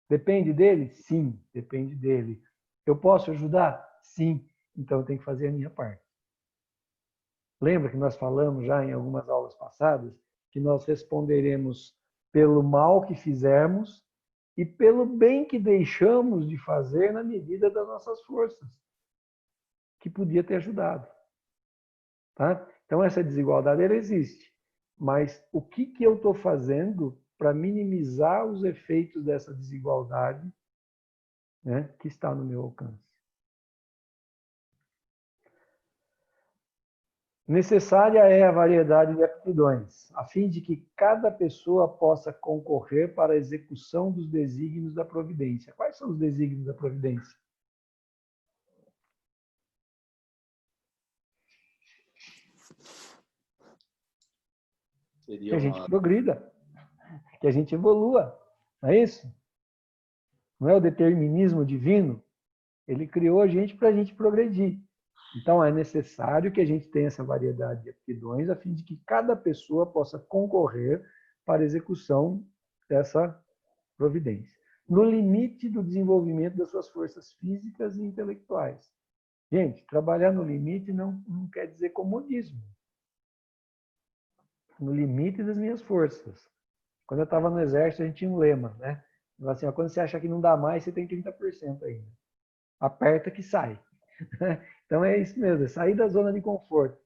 Depende dele? Sim, depende dele. Eu posso ajudar? Sim. Então eu tenho que fazer a minha parte. Lembra que nós falamos já em algumas aulas passadas que nós responderemos pelo mal que fizermos e pelo bem que deixamos de fazer na medida das nossas forças, que podia ter ajudado. Tá? Então essa desigualdade ela existe. Mas o que eu estou fazendo para minimizar os efeitos dessa desigualdade, né, que está no meu alcance? Necessária é a variedade de aptidões, a fim de que cada pessoa possa concorrer para a execução dos desígnios da providência. Quais são os desígnios da providência? Que a gente progrida, que a gente evolua, não é isso? Não é o determinismo divino? Ele criou a gente para a gente progredir. Então, é necessário que a gente tenha essa variedade de aptidões a fim de que cada pessoa possa concorrer para a execução dessa providência, no limite do desenvolvimento das suas forças físicas e intelectuais. Gente, trabalhar no limite não quer dizer comodismo. No limite das minhas forças. Quando eu estava no exército, a gente tinha um lema, né? Assim, ó, quando você acha que não dá mais, você tem 30% ainda. Aperta que sai. Então é isso mesmo, é sair da zona de conforto.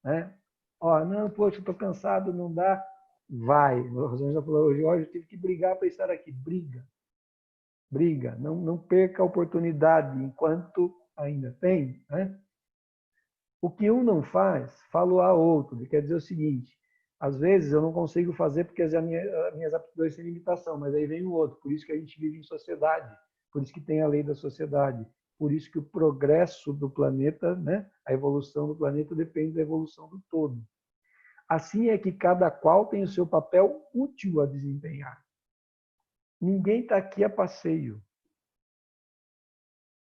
Né? Ó, não, poxa, eu estou cansado, não dá. Vai. O Rosângela falou hoje, eu tive que brigar para estar aqui. Briga. Briga. Não perca a oportunidade enquanto ainda tem. Né? O que um não faz, falo a outro. Quer dizer o seguinte, às vezes eu não consigo fazer porque as minhas aptidões têm limitação, mas aí vem o outro. Por isso que a gente vive em sociedade. Por isso que tem a lei da sociedade. Por isso que o progresso do planeta, né, a evolução do planeta depende da evolução do todo. Assim é que cada qual tem o seu papel útil a desempenhar. Ninguém está aqui a passeio.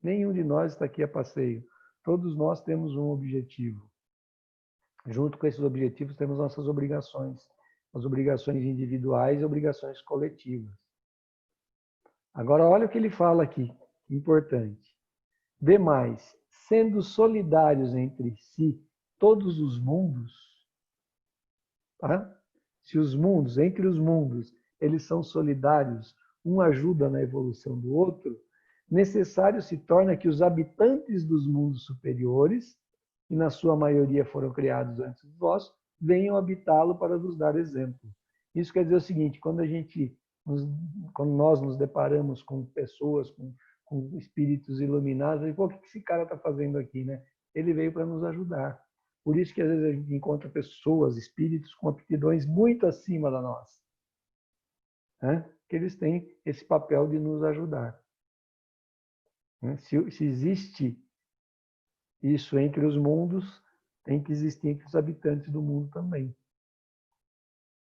Nenhum de nós está aqui a passeio. Todos nós temos um objetivo. Junto com esses objetivos temos nossas obrigações. As obrigações individuais e obrigações coletivas. Agora, olha o que ele fala aqui, importante. Demais, sendo solidários entre si todos os mundos, tá? Se os mundos, entre os mundos, eles são solidários, um ajuda na evolução do outro, necessário se torna que os habitantes dos mundos superiores, que na sua maioria foram criados antes de vós, venham habitá-lo para nos dar exemplo. Isso quer dizer o seguinte, quando nós nos deparamos com pessoas, com espíritos iluminados, o que esse cara está fazendo aqui, né? Ele veio para nos ajudar. Por isso que às vezes a gente encontra pessoas, espíritos com aptidões muito acima da nossa, né? Que eles têm esse papel de nos ajudar. Se existe isso entre os mundos, tem que existir entre os habitantes do mundo também.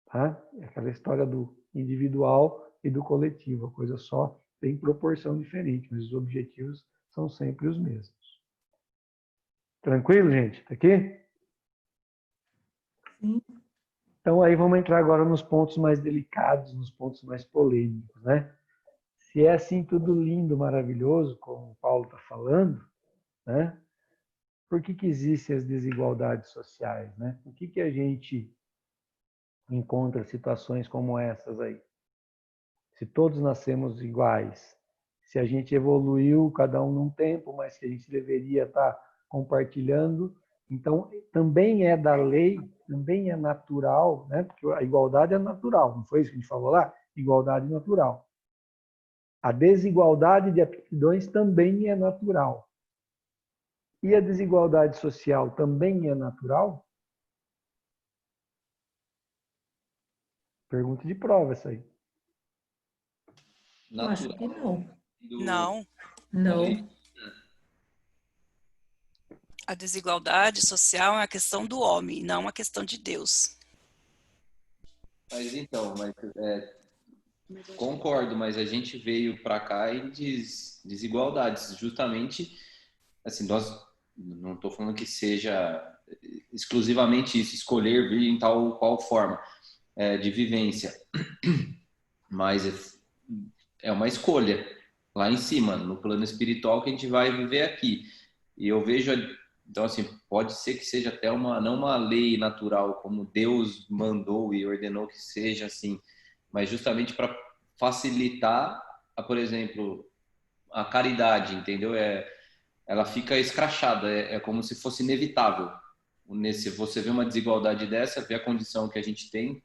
Tá? É aquela história do individual e do coletivo, a coisa só tem proporção diferente, mas os objetivos são sempre os mesmos. Tranquilo, gente? Tá aqui? Sim. Então aí vamos entrar agora nos pontos mais delicados, nos pontos mais polêmicos, né? Se é assim tudo lindo, maravilhoso, como o Paulo está falando, né? Por que existem as desigualdades sociais, né? Por que a gente encontra situações como essas aí? Se todos nascemos iguais, se a gente evoluiu, cada um num tempo, mas que a gente deveria estar compartilhando, então também é da lei, também é natural, né? Porque a igualdade é natural, não foi isso que a gente falou lá? Igualdade natural. A desigualdade de aptidões também é natural. E a desigualdade social também é natural? Pergunta de prova essa aí. Eu acho que não. Não. Não. A desigualdade social é uma questão do homem, não uma questão de Deus. Mas então, concordo, mas a gente veio para cá e desigualdades, justamente, assim, nós não estou falando que seja exclusivamente isso, escolher vir em tal qual forma de vivência. Mas é uma escolha lá em cima, no plano espiritual, que a gente vai viver aqui. E eu vejo, então assim, pode ser que seja até não uma lei natural, como Deus mandou e ordenou que seja assim, mas justamente para facilitar, por exemplo, a caridade, entendeu? Ela fica escrachada, é como se fosse inevitável. Você vê uma desigualdade dessa, vê a condição que a gente tem,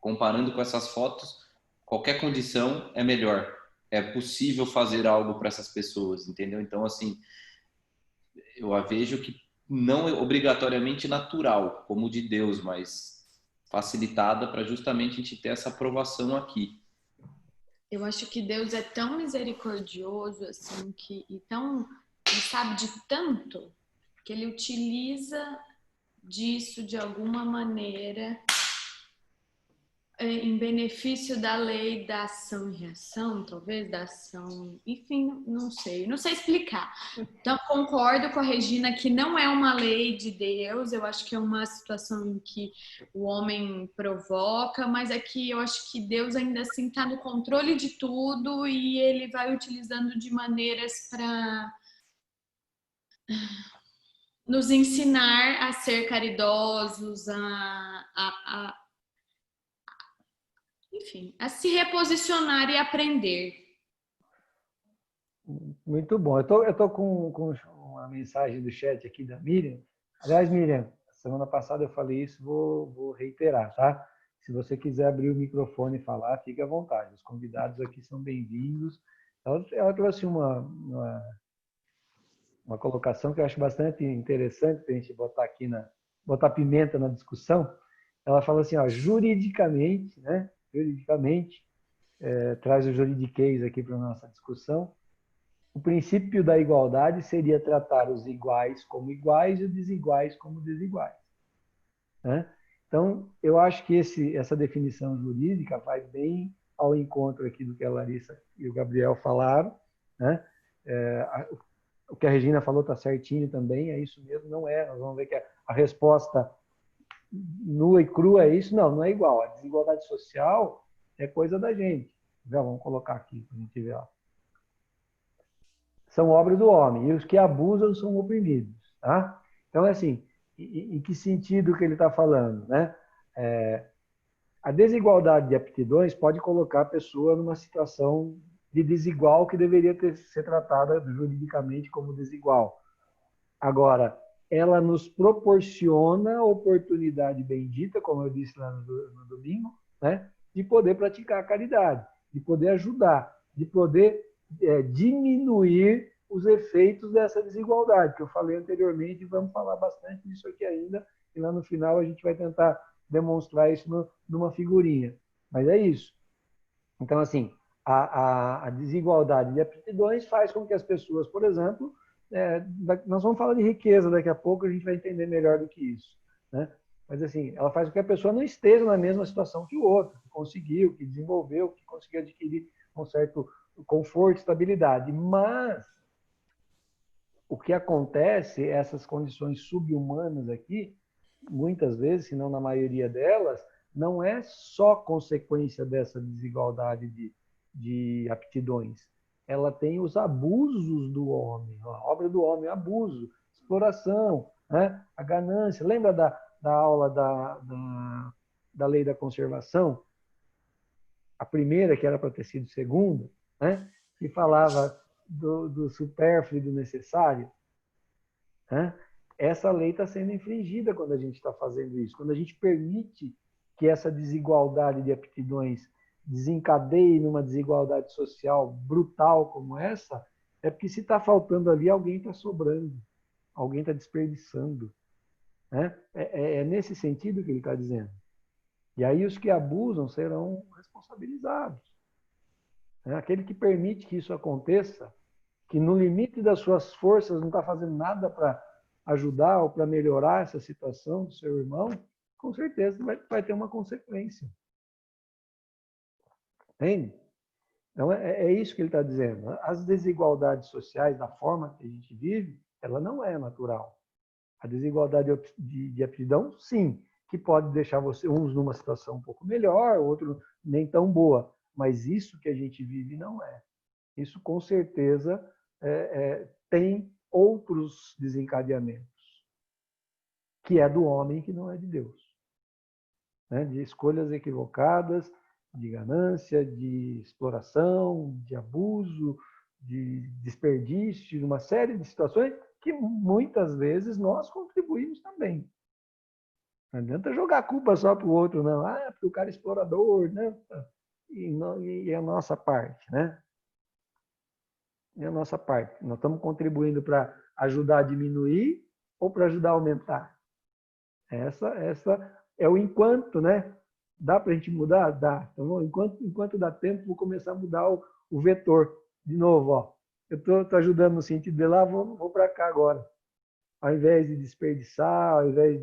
comparando com essas fotos, qualquer condição é melhor. É possível fazer algo para essas pessoas, entendeu? Então, assim, eu a vejo que não é obrigatoriamente natural, como de Deus, mas facilitada para justamente a gente ter essa aprovação aqui. Eu acho que Deus é tão misericordioso, assim, ele sabe de tanto, que ele utiliza disso de alguma maneira em benefício da lei da ação e reação, talvez, da ação, enfim, não sei explicar. Então, concordo com a Regina que não é uma lei de Deus, eu acho que é uma situação em que o homem provoca, mas é que eu acho que Deus ainda assim está no controle de tudo e ele vai utilizando de maneiras para nos ensinar a ser caridosos, enfim, a se reposicionar e aprender. Muito bom. Eu tô com uma mensagem do chat aqui da Miriam. Aliás, Miriam, semana passada eu falei isso, vou reiterar, tá? Se você quiser abrir o microfone e falar, fique à vontade. Os convidados aqui são bem-vindos. Ela trouxe uma colocação que eu acho bastante interessante para a gente botar aqui botar pimenta na discussão. Ela fala assim, ó, juridicamente, né? Juridicamente, traz o juridiquês aqui para a nossa discussão. O princípio da igualdade seria tratar os iguais como iguais e os desiguais como desiguais, né? Então, eu acho que essa definição jurídica vai bem ao encontro aqui do que a Larissa e o Gabriel falaram, né? O que a Regina falou está certinho também, é isso mesmo, não é. Nós vamos ver que a resposta nua e crua é isso, não é igual. A desigualdade social é coisa da gente. Já vamos colocar aqui para a gente ver. Ó. São obra do homem, e os que abusam são oprimidos. Tá? Então, é assim, em que sentido que ele está falando? Né? A desigualdade de aptidões pode colocar a pessoa numa situação de desigual que deveria ser tratada juridicamente como desigual. Agora, ela nos proporciona a oportunidade bendita, como eu disse lá no domingo, né, de poder praticar a caridade, de poder ajudar, de poder diminuir os efeitos dessa desigualdade, que eu falei anteriormente, e vamos falar bastante disso aqui ainda, e lá no final a gente vai tentar demonstrar isso numa figurinha. Mas é isso. Então, assim, a desigualdade de aptidões faz com que as pessoas, por exemplo, nós vamos falar de riqueza daqui a pouco, a gente vai entender melhor do que isso, né? Mas, assim, ela faz com que a pessoa não esteja na mesma situação que o outro, que conseguiu, que desenvolveu, que conseguiu adquirir um certo conforto, estabilidade. Mas o que acontece, essas condições subhumanas aqui, muitas vezes, se não na maioria delas, não é só consequência dessa desigualdade de aptidões. Ela tem os abusos do homem, a obra do homem, abuso, exploração, né? A ganância. Lembra da aula da lei da conservação? A primeira, que era para ter sido segunda, né? Que falava do supérfluo e do necessário. Né? Essa lei está sendo infringida quando a gente está fazendo isso. Quando a gente permite que essa desigualdade de aptidões desencadeie numa desigualdade social brutal como essa, é porque se está faltando ali, alguém está sobrando, alguém está desperdiçando. Né? É nesse sentido que ele está dizendo. E aí os que abusam serão responsabilizados. Né? Aquele que permite que isso aconteça, que no limite das suas forças não está fazendo nada para ajudar ou para melhorar essa situação do seu irmão, com certeza vai ter uma consequência. Entende? Então, é isso que ele está dizendo. As desigualdades sociais, da forma que a gente vive, ela não é natural. A desigualdade de aptidão, sim, que pode deixar uns numa situação um pouco melhor, outro nem tão boa. Mas isso que a gente vive não é. Isso, com certeza, tem outros desencadeamentos, que é do homem, que não é de Deus. Né? De escolhas equivocadas, de ganância, de exploração, de abuso, de desperdício, de uma série de situações que muitas vezes nós contribuímos também. Não adianta jogar a culpa só para o outro, não. Ah, porque o cara é explorador, né? E a nossa parte, né? E a nossa parte. Nós estamos contribuindo para ajudar a diminuir ou para ajudar a aumentar? Essa é o enquanto, né? Dá para a gente mudar? Dá. Então, enquanto dá tempo, vou começar a mudar o vetor. De novo, ó. Eu estou ajudando no sentido de lá, vou para cá agora. Ao invés de desperdiçar, ao invés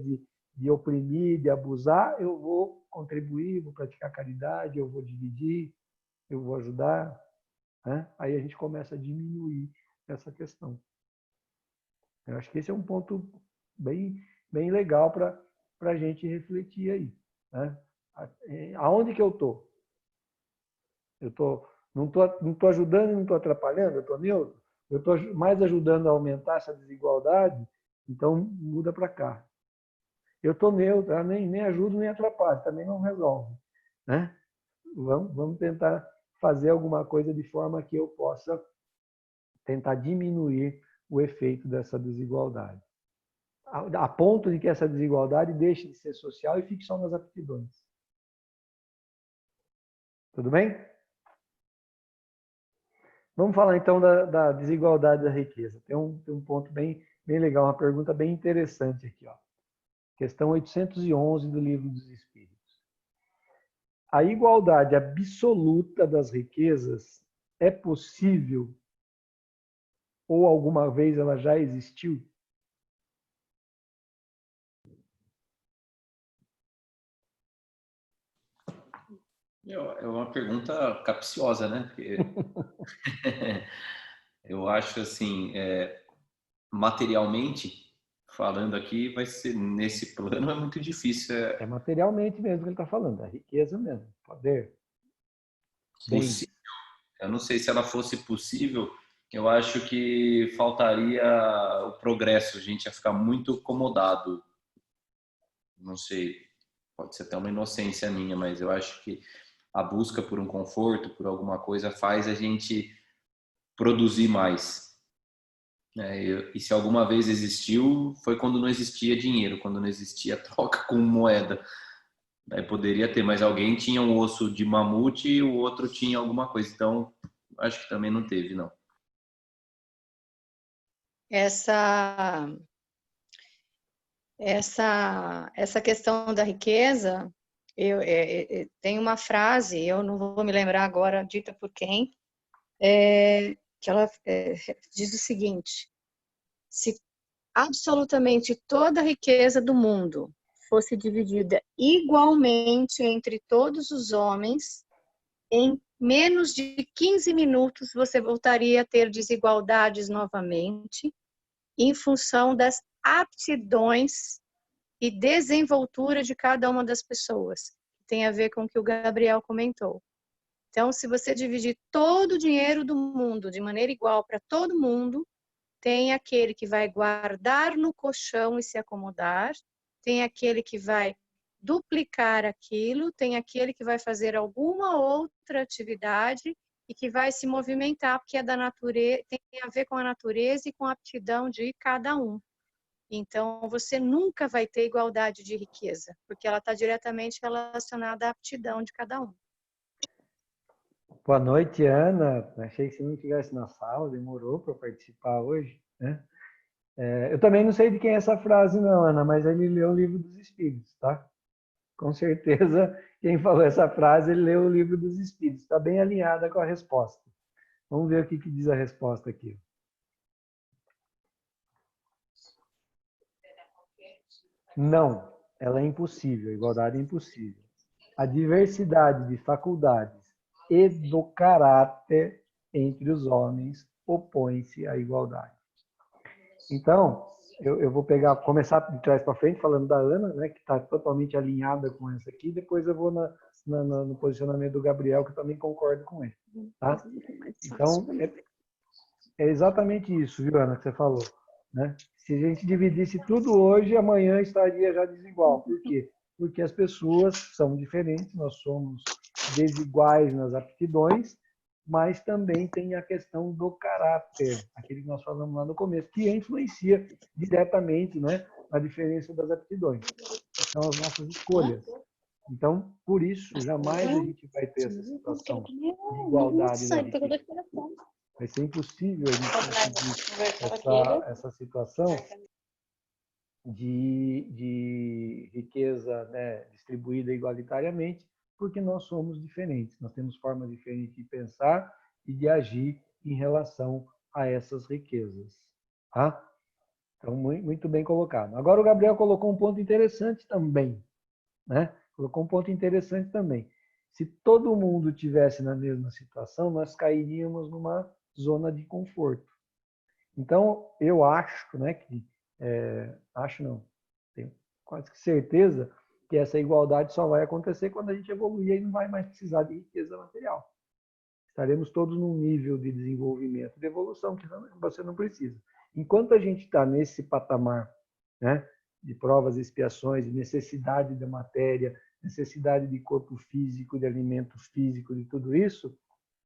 de oprimir, de abusar, eu vou contribuir, vou praticar caridade, eu vou dividir, eu vou ajudar. Né? Aí a gente começa a diminuir essa questão. Eu acho que esse é um ponto bem legal para a gente refletir aí. Né? Aonde que eu estou? Não estou ajudando e não estou atrapalhando? Eu estou neutro? Eu estou mais ajudando a aumentar essa desigualdade? Então, muda para cá. Eu estou neutro, nem ajudo nem atrapalho, também não resolve. Né? Vamos tentar fazer alguma coisa de forma que eu possa tentar diminuir o efeito dessa desigualdade. A ponto de que essa desigualdade deixe de ser social e fique só nas aptidões. Tudo bem? Vamos falar então da desigualdade da riqueza. Tem um ponto bem legal, uma pergunta bem interessante aqui. Ó. Questão 811 do Livro dos Espíritos. A igualdade absoluta das riquezas é possível ou alguma vez ela já existiu? É uma pergunta capciosa, né? Porque eu acho assim, materialmente falando aqui, vai ser nesse plano é muito difícil. É materialmente mesmo que ele está falando, é riqueza mesmo, poder. Possível. Eu não sei se ela fosse possível, eu acho que faltaria o progresso, a gente ia ficar muito acomodado. Não sei, pode ser até uma inocência minha, mas eu acho que a busca por um conforto, por alguma coisa, faz a gente produzir mais. E se alguma vez existiu, foi quando não existia dinheiro, quando não existia troca com moeda. Aí poderia ter, mas alguém tinha um osso de mamute e o outro tinha alguma coisa. Então, acho que também não teve, não. Essa questão da riqueza, tem uma frase, eu não vou me lembrar agora, dita por quem, que ela diz o seguinte: se absolutamente toda a riqueza do mundo fosse dividida igualmente entre todos os homens, em menos de 15 minutos você voltaria a ter desigualdades novamente, em função das aptidões e desenvoltura de cada uma das pessoas. Tem a ver com o que o Gabriel comentou. Então, se você dividir todo o dinheiro do mundo de maneira igual para todo mundo, tem aquele que vai guardar no colchão e se acomodar, tem aquele que vai duplicar aquilo, tem aquele que vai fazer alguma outra atividade e que vai se movimentar, porque é da natureza, tem a ver com a natureza e com a aptidão de cada um. Então, você nunca vai ter igualdade de riqueza, porque ela está diretamente relacionada à aptidão de cada um. Boa noite, Ana. Achei que você não estivesse na sala, demorou para participar hoje. Né? Eu também não sei de quem é essa frase, não, Ana, mas ele leu o Livro dos Espíritos, tá? Com certeza, quem falou essa frase, ele leu o Livro dos Espíritos. Está bem alinhada com a resposta. Vamos ver o que diz a resposta aqui. Não, ela é impossível, a igualdade é impossível. A diversidade de faculdades e do caráter entre os homens opõe-se à igualdade. Então, eu vou começar de trás para frente, falando da Ana, né, que está totalmente alinhada com essa aqui, depois eu vou no posicionamento do Gabriel, que eu também concordo com ele. Tá? Então, é exatamente isso, viu, Ana, que você falou. Né? Se a gente dividisse tudo hoje, amanhã estaria já desigual. Por quê? Porque as pessoas são diferentes, nós somos desiguais nas aptidões, mas também tem a questão do caráter, aquele que nós falamos lá no começo, que influencia diretamente, né, na diferença das aptidões. São as nossas escolhas. Então, por isso, jamais a gente vai ter essa situação de igualdade da riqueza. Vai ser impossível a gente conseguir essa situação de riqueza, né, distribuída igualitariamente, porque nós somos diferentes, nós temos formas diferentes de pensar e de agir em relação a essas riquezas. Tá? Então, muito bem colocado. Agora o Gabriel colocou um ponto interessante também. Né? Colocou um ponto interessante também. Se todo mundo tivesse na mesma situação, nós cairíamos numa zona de conforto. Então, eu acho, né, acho não, tenho quase que certeza que essa igualdade só vai acontecer quando a gente evoluir e não vai mais precisar de riqueza material. Estaremos todos num nível de desenvolvimento, de evolução, que você não precisa. Enquanto a gente está nesse patamar, né, de provas e expiações, de necessidade da matéria, necessidade de corpo físico, de alimento físico, de tudo isso,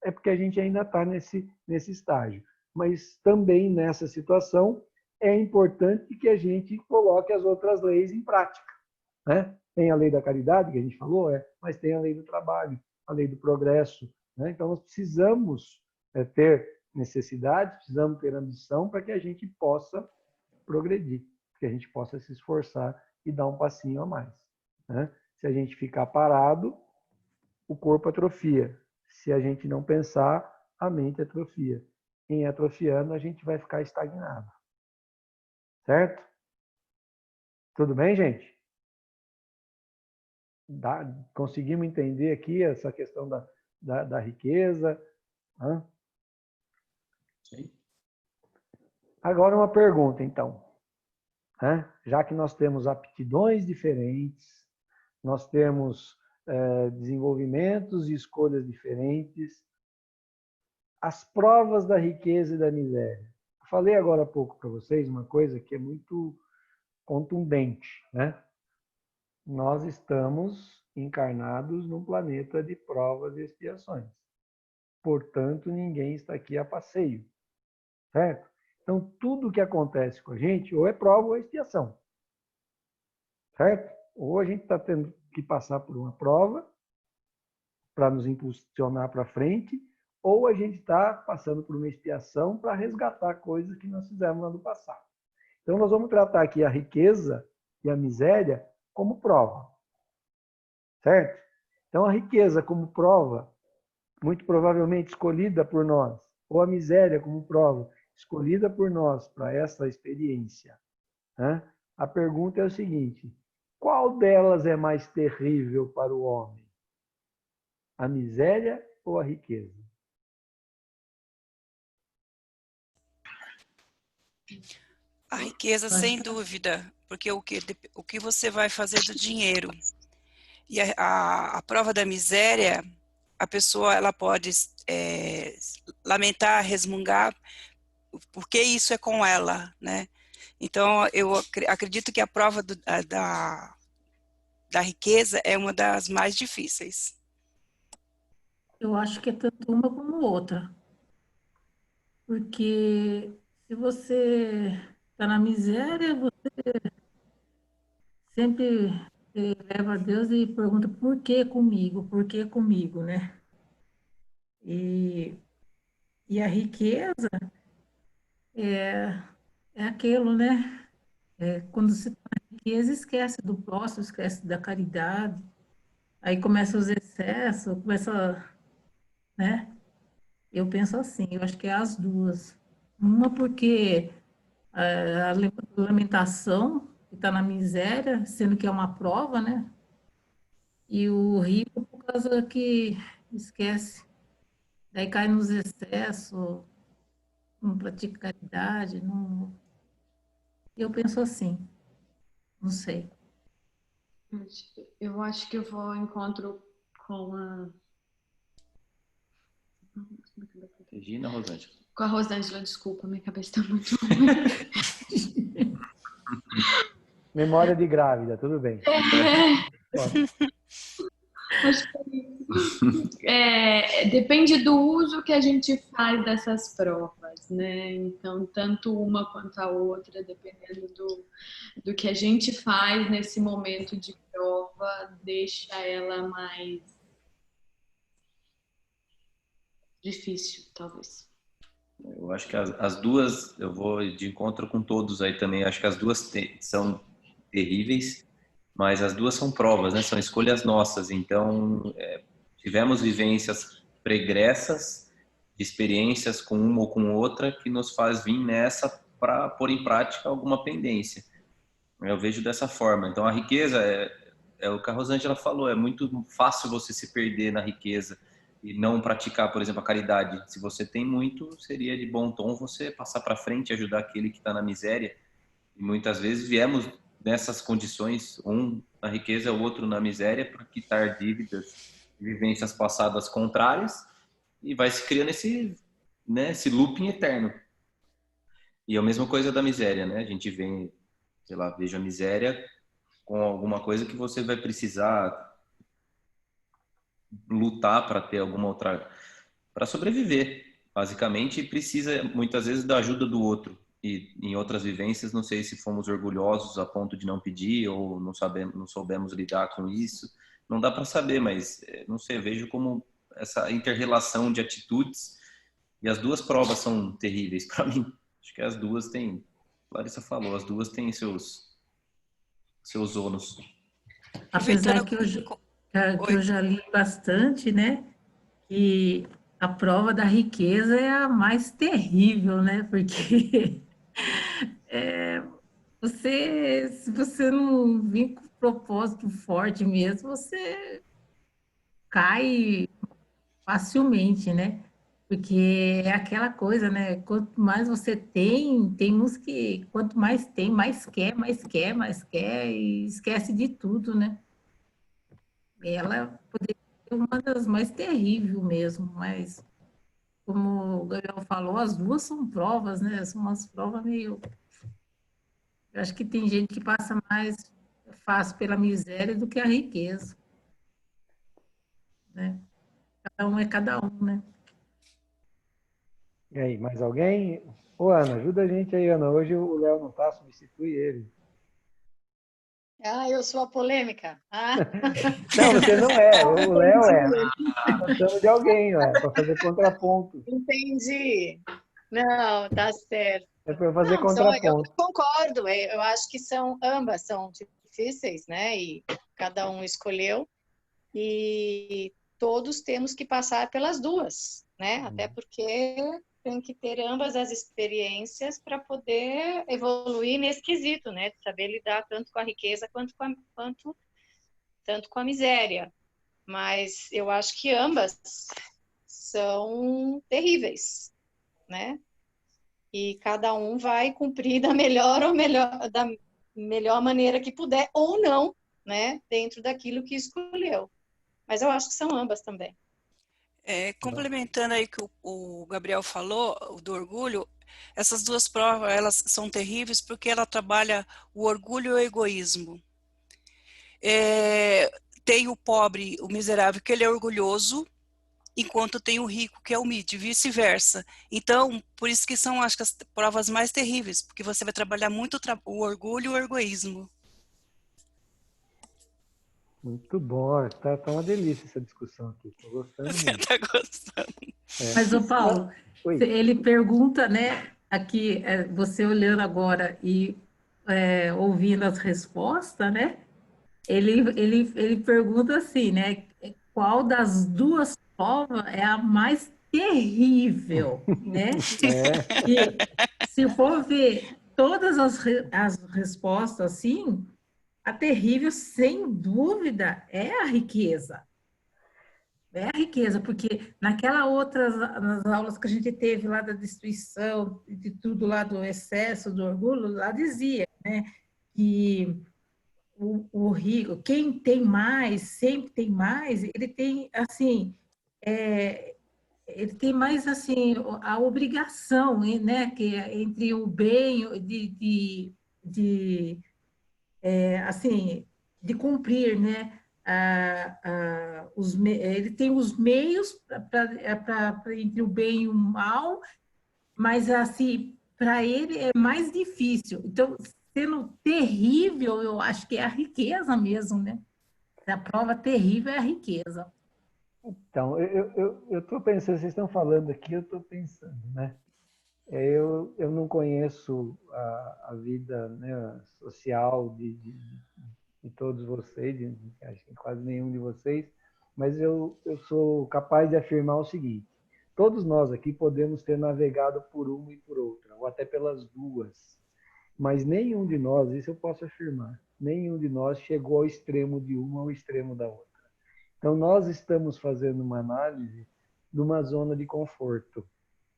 é porque a gente ainda está nesse estágio. Mas também nessa situação é importante que a gente coloque as outras leis em prática. Né? Tem a lei da caridade, que a gente falou, mas tem a lei do trabalho, a lei do progresso. Né? Então, nós precisamos ter necessidade, precisamos ter ambição para que a gente possa progredir, que a gente possa se esforçar e dar um passinho a mais. Né? Se a gente ficar parado, o corpo atrofia. Se a gente não pensar, a mente atrofia. Em atrofiando, a gente vai ficar estagnado. Certo? Tudo bem, gente? Conseguimos entender aqui essa questão da riqueza? Hã? Sim. Agora uma pergunta, então. Já que nós temos aptidões diferentes, nós temos desenvolvimentos e escolhas diferentes, as provas da riqueza e da miséria. Eu falei agora há pouco para vocês uma coisa que é muito contundente, né? Nós estamos encarnados num planeta de provas e expiações. Portanto, ninguém está aqui a passeio, certo? Então, tudo que acontece com a gente ou é prova ou é expiação, certo? Ou a gente está tendo que passar por uma prova para nos impulsionar para frente, ou a gente está passando por uma expiação para resgatar coisas que nós fizemos lá no passado. Então, nós vamos tratar aqui a riqueza e a miséria como prova, certo? Então, a riqueza como prova, muito provavelmente escolhida por nós, ou a miséria como prova, escolhida por nós para essa experiência. Né? A pergunta é o seguinte: qual delas é mais terrível para o homem? A miséria ou a riqueza? A riqueza, sem dúvida, porque o que você vai fazer do dinheiro? E a prova da miséria, a pessoa ela pode lamentar, resmungar, porque isso é com ela, né? Então, eu acredito que a prova da riqueza é uma das mais difíceis. Eu acho que é tanto uma como outra. Porque se você está na miséria, você sempre leva a Deus e pergunta por que comigo? Por que comigo, né? E a riqueza é aquilo, né? Quando se tem riqueza, esquece do próximo, esquece da caridade. Aí começa os excessos, começa, né? Eu penso assim, eu acho que é as duas. Uma porque a lamentação, que está na miséria, sendo que é uma prova, né? E o rico por causa que esquece. Daí cai nos excessos, não pratica caridade, não... Eu penso assim, não sei. Eu acho que eu vou ao encontro com Regina, Rosângela. com a Rosângela, desculpa, minha cabeça tá muito ruim. Memória de grávida, tudo bem. Acho que depende do uso que a gente faz dessas provas, né? Então, tanto uma quanto a outra, dependendo do que a gente faz nesse momento de prova, deixa ela mais difícil, talvez. Eu acho que as duas, eu vou de encontro com todos aí também, acho que as duas são terríveis, mas as duas são provas, né? São escolhas nossas, então tivemos vivências pregressas, de experiências com uma ou com outra, que nos faz vir nessa para pôr em prática alguma pendência. Eu vejo dessa forma. Então a riqueza é o que a Rosângela falou, é muito fácil você se perder na riqueza e não praticar, por exemplo, a caridade. Se você tem muito, seria de bom tom você passar para frente e ajudar aquele que está na miséria. E muitas vezes viemos nessas condições, um na riqueza, o outro na miséria, para quitar dívidas, vivências passadas contrárias, e vai se criando esse looping eterno. E a mesma coisa da miséria, né? A gente vem, sei lá, veja a miséria com alguma coisa que você vai precisar lutar para ter alguma outra, para sobreviver, basicamente, e precisa muitas vezes da ajuda do outro. E em outras vivências, não sei se fomos orgulhosos a ponto de não pedir ou não soubemos lidar com isso. Não dá para saber, mas não sei, vejo como essa inter-relação de atitudes, e as duas provas são terríveis para mim. Acho que as duas têm, Larissa falou, as duas têm seus ônus. Apesar que eu já li bastante, né? Que a prova da riqueza é a mais terrível, né? Porque se você não vir com propósito forte mesmo, você cai facilmente, né? Porque é aquela coisa, né? Quanto mais você tem uns que quanto mais tem, mais quer, mais quer, mais quer e esquece de tudo, né? Ela poderia ser uma das mais terríveis mesmo, mas como o Gabriel falou, as duas são provas, né? São umas provas meio. Eu acho que tem gente que passa mais fácil pela miséria do que a riqueza, né? Cada um é cada um, né? E aí, mais alguém? Ô, Ana, ajuda a gente aí, Ana. Hoje o Léo não tá, substitui ele. Ah, eu sou a polêmica. Ah. Não, você não é. O Léo é. Nós precisamos de alguém, para fazer contraponto. Entendi. Não, tá certo. É para fazer Não, eu contraponto. concordo. Eu acho que ambas são difíceis, né? E cada um escolheu. E todos temos que passar pelas duas, né? Até porque tem que ter ambas as experiências para poder evoluir nesse quesito, né? Saber lidar tanto com a riqueza quanto com a miséria. Mas eu acho que ambas são terríveis, né? E cada um vai cumprir da melhor maneira que puder ou não, né? Dentro daquilo que escolheu. Mas eu acho que são ambas também. Complementando aí o que o Gabriel falou, do orgulho, essas duas provas, elas são terríveis porque ela trabalha o orgulho e o egoísmo. Tem o pobre, o miserável, que ele é orgulhoso, enquanto tem o rico, que é humilde, e vice-versa. Então, por isso que são, acho que, as provas mais terríveis, porque você vai trabalhar muito o orgulho e o egoísmo. Muito bom, tá uma delícia essa discussão aqui, estou gostando Você muito. está gostando. Mas, ô Paulo, ele pergunta, né, aqui, você olhando agora e ouvindo as respostas, né, ele pergunta assim, né, qual das duas provas é a mais terrível, né? E se for ver todas as respostas assim, a terrível, sem dúvida, é a riqueza. É a riqueza, porque nas aulas que a gente teve lá da destruição, de tudo lá do excesso, do orgulho, lá dizia né? Que o rico, quem tem mais, sempre tem mais, ele tem, assim, ele tem mais, assim, a obrigação, né? Que é entre o bem, de assim, de cumprir, né? Ele tem os meios entre o bem e o mal, mas assim, para ele é mais difícil. Então, sendo terrível, eu acho que é a riqueza mesmo, né? A prova terrível é a riqueza. Então, eu estou pensando, vocês estão falando aqui, eu estou pensando, né? Eu não conheço a vida, né, social de todos vocês, acho que quase nenhum de vocês, mas eu sou capaz de afirmar o seguinte: todos nós aqui podemos ter navegado por uma e por outra, ou até pelas duas, mas nenhum de nós, isso eu posso afirmar, nenhum de nós chegou ao extremo de uma ou ao extremo da outra. Então, nós estamos fazendo uma análise de uma zona de conforto,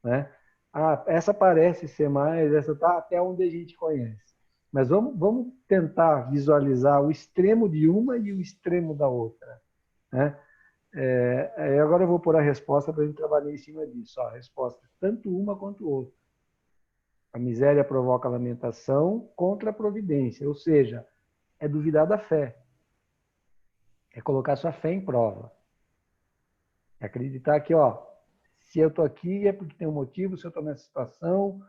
né? Ah, essa parece ser mais, essa está até onde a gente conhece. Mas vamos tentar visualizar o extremo de uma e o extremo da outra, né? Agora eu vou pôr a resposta para a gente trabalhar em cima disso. Ó, a resposta, tanto uma quanto outra. A miséria provoca lamentação contra a providência, ou seja, é duvidar da fé, é colocar sua fé em prova. É acreditar que, ó, se eu estou aqui é porque tem um motivo, se eu estou nessa situação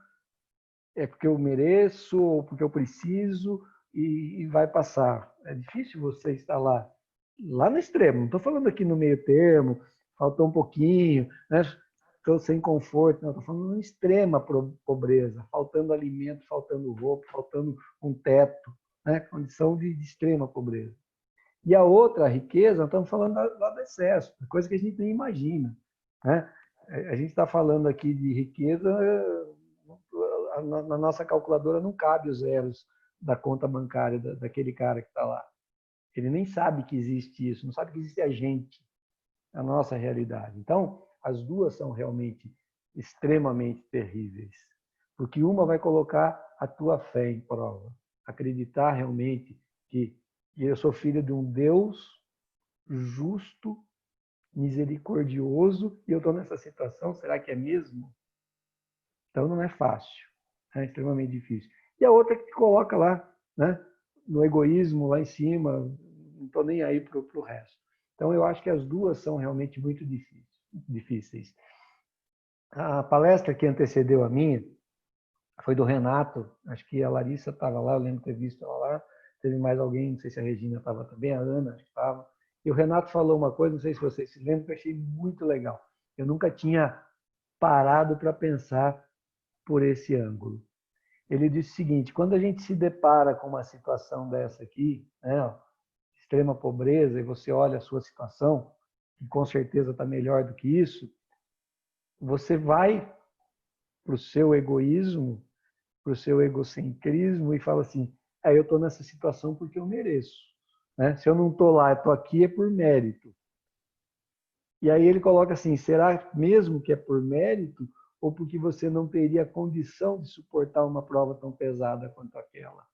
é porque eu mereço ou porque eu preciso e vai passar. É difícil você estar lá no extremo. Não estou falando aqui no meio termo, faltou um pouquinho, né? Estou sem conforto. Não, estou falando em extrema pobreza, faltando alimento, faltando roupa, faltando um teto, né? Condição de extrema pobreza. E a outra, a riqueza, nós estamos falando lá do excesso, coisa que a gente nem imagina, né? A gente está falando aqui de riqueza, na nossa calculadora não cabe os zeros da conta bancária daquele cara que está lá. Ele nem sabe que existe isso, não sabe que existe a gente, a nossa realidade. Então, as duas são realmente extremamente terríveis, porque uma vai colocar a tua fé em prova, acreditar realmente que eu sou filho de um Deus justo, misericordioso, e eu estou nessa situação, será que é mesmo? Então não é fácil, é extremamente difícil. E a outra que coloca lá, né, no egoísmo lá em cima, não estou nem aí para o resto. Então eu acho que as duas são realmente muito difíceis. A palestra que antecedeu a minha foi do Renato, acho que a Larissa estava lá, eu lembro de ter visto ela lá, teve mais alguém, não sei se a Regina estava também, a Ana acho que estava. E o Renato falou uma coisa, não sei se vocês se lembram, que eu achei muito legal. Eu nunca tinha parado para pensar por esse ângulo. Ele disse o seguinte: quando a gente se depara com uma situação dessa aqui, né, extrema pobreza, e você olha a sua situação, que com certeza está melhor do que isso, você vai para o seu egoísmo, para o seu egocentrismo e fala assim: eu estou nessa situação porque eu mereço. Né? Se eu não estou lá, eu estou aqui é por mérito. E aí ele coloca assim: será mesmo que é por mérito ou porque você não teria condição de suportar uma prova tão pesada quanto aquela?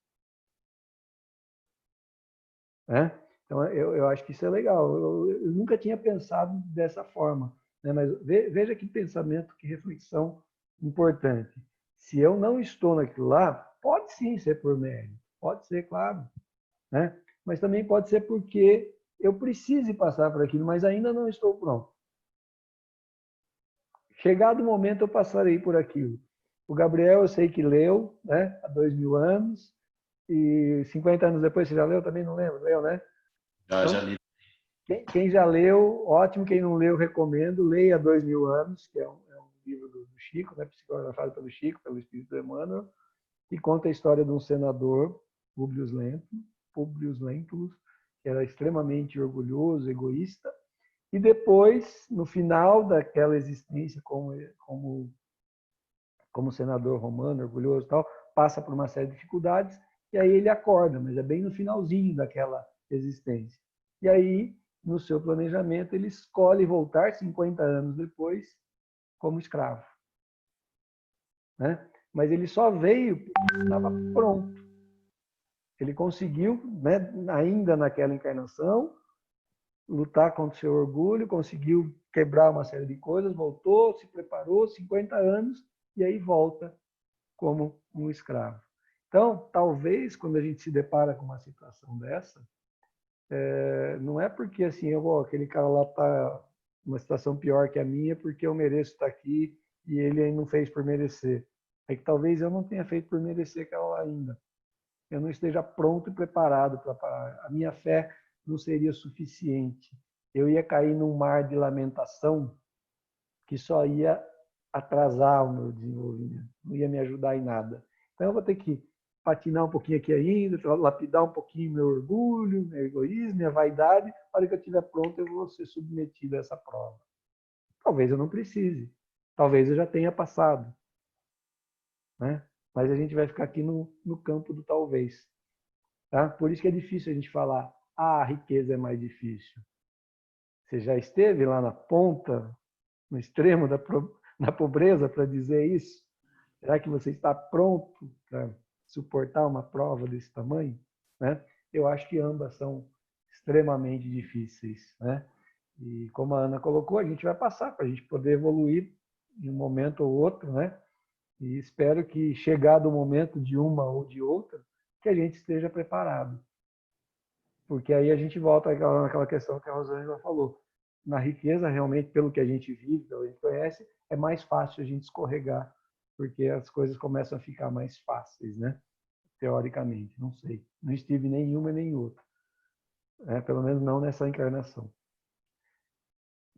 Né? Então, eu acho que isso é legal. Eu nunca tinha pensado dessa forma. Né? Mas veja que pensamento, que reflexão importante. Se eu não estou naquilo lá, pode sim ser por mérito. Pode ser, claro. Né? Mas também pode ser porque eu precise passar por aquilo, mas ainda não estou pronto. Chegado o momento, eu passarei por aquilo. O Gabriel, eu sei que leu, né, há 2000 anos, e 50 anos depois você já leu? Também não lembro, leu, né? Já li. Quem já leu, ótimo. Quem não leu, recomendo. Leia 2000 anos, que é um livro do Chico, né, psicografado pelo Chico, pelo Espírito Emmanuel, que conta a história de um senador, Publius Lentulus, que era extremamente orgulhoso, egoísta, e depois, no final daquela existência como senador romano, orgulhoso e tal, passa por uma série de dificuldades, e aí ele acorda, mas é bem no finalzinho daquela existência. E aí, no seu planejamento, ele escolhe voltar 50 anos depois como escravo. Né? Mas ele só veio porque estava pronto. Ele conseguiu, né, ainda naquela encarnação, lutar contra o seu orgulho, conseguiu quebrar uma série de coisas, voltou, se preparou, 50 anos, e aí volta como um escravo. Então, talvez, quando a gente se depara com uma situação dessa, não é porque assim, aquele cara lá está numa situação pior que a minha, porque eu mereço estar aqui e ele não fez por merecer. É que talvez eu não tenha feito por merecer aquela lá ainda. Eu não esteja pronto e preparado para parar. A minha fé não seria suficiente. Eu ia cair num mar de lamentação que só ia atrasar o meu desenvolvimento, não ia me ajudar em nada. Então eu vou ter que patinar um pouquinho aqui ainda, lapidar um pouquinho meu orgulho, meu egoísmo, minha vaidade. Na hora que eu estiver pronto, eu vou ser submetido a essa prova. Talvez eu não precise. Talvez eu já tenha passado. Né? Mas a gente vai ficar aqui no campo do talvez. Tá? Por isso que é difícil a gente falar, a riqueza é mais difícil. Você já esteve lá na ponta, no extremo da pobreza para dizer isso? Será que você está pronto para suportar uma prova desse tamanho? Né? Eu acho que ambas são extremamente difíceis. Né? E como a Ana colocou, a gente vai passar para a gente poder evoluir em um momento ou outro, né? E espero que, chegado o momento de uma ou de outra, que a gente esteja preparado. Porque aí a gente volta naquela questão que a Rosângela falou. Na riqueza, realmente, pelo que a gente vive, pelo que a gente conhece, é mais fácil a gente escorregar, porque as coisas começam a ficar mais fáceis, né? Teoricamente, não sei. Não estive nem em uma nem em outra. Pelo menos não nessa encarnação.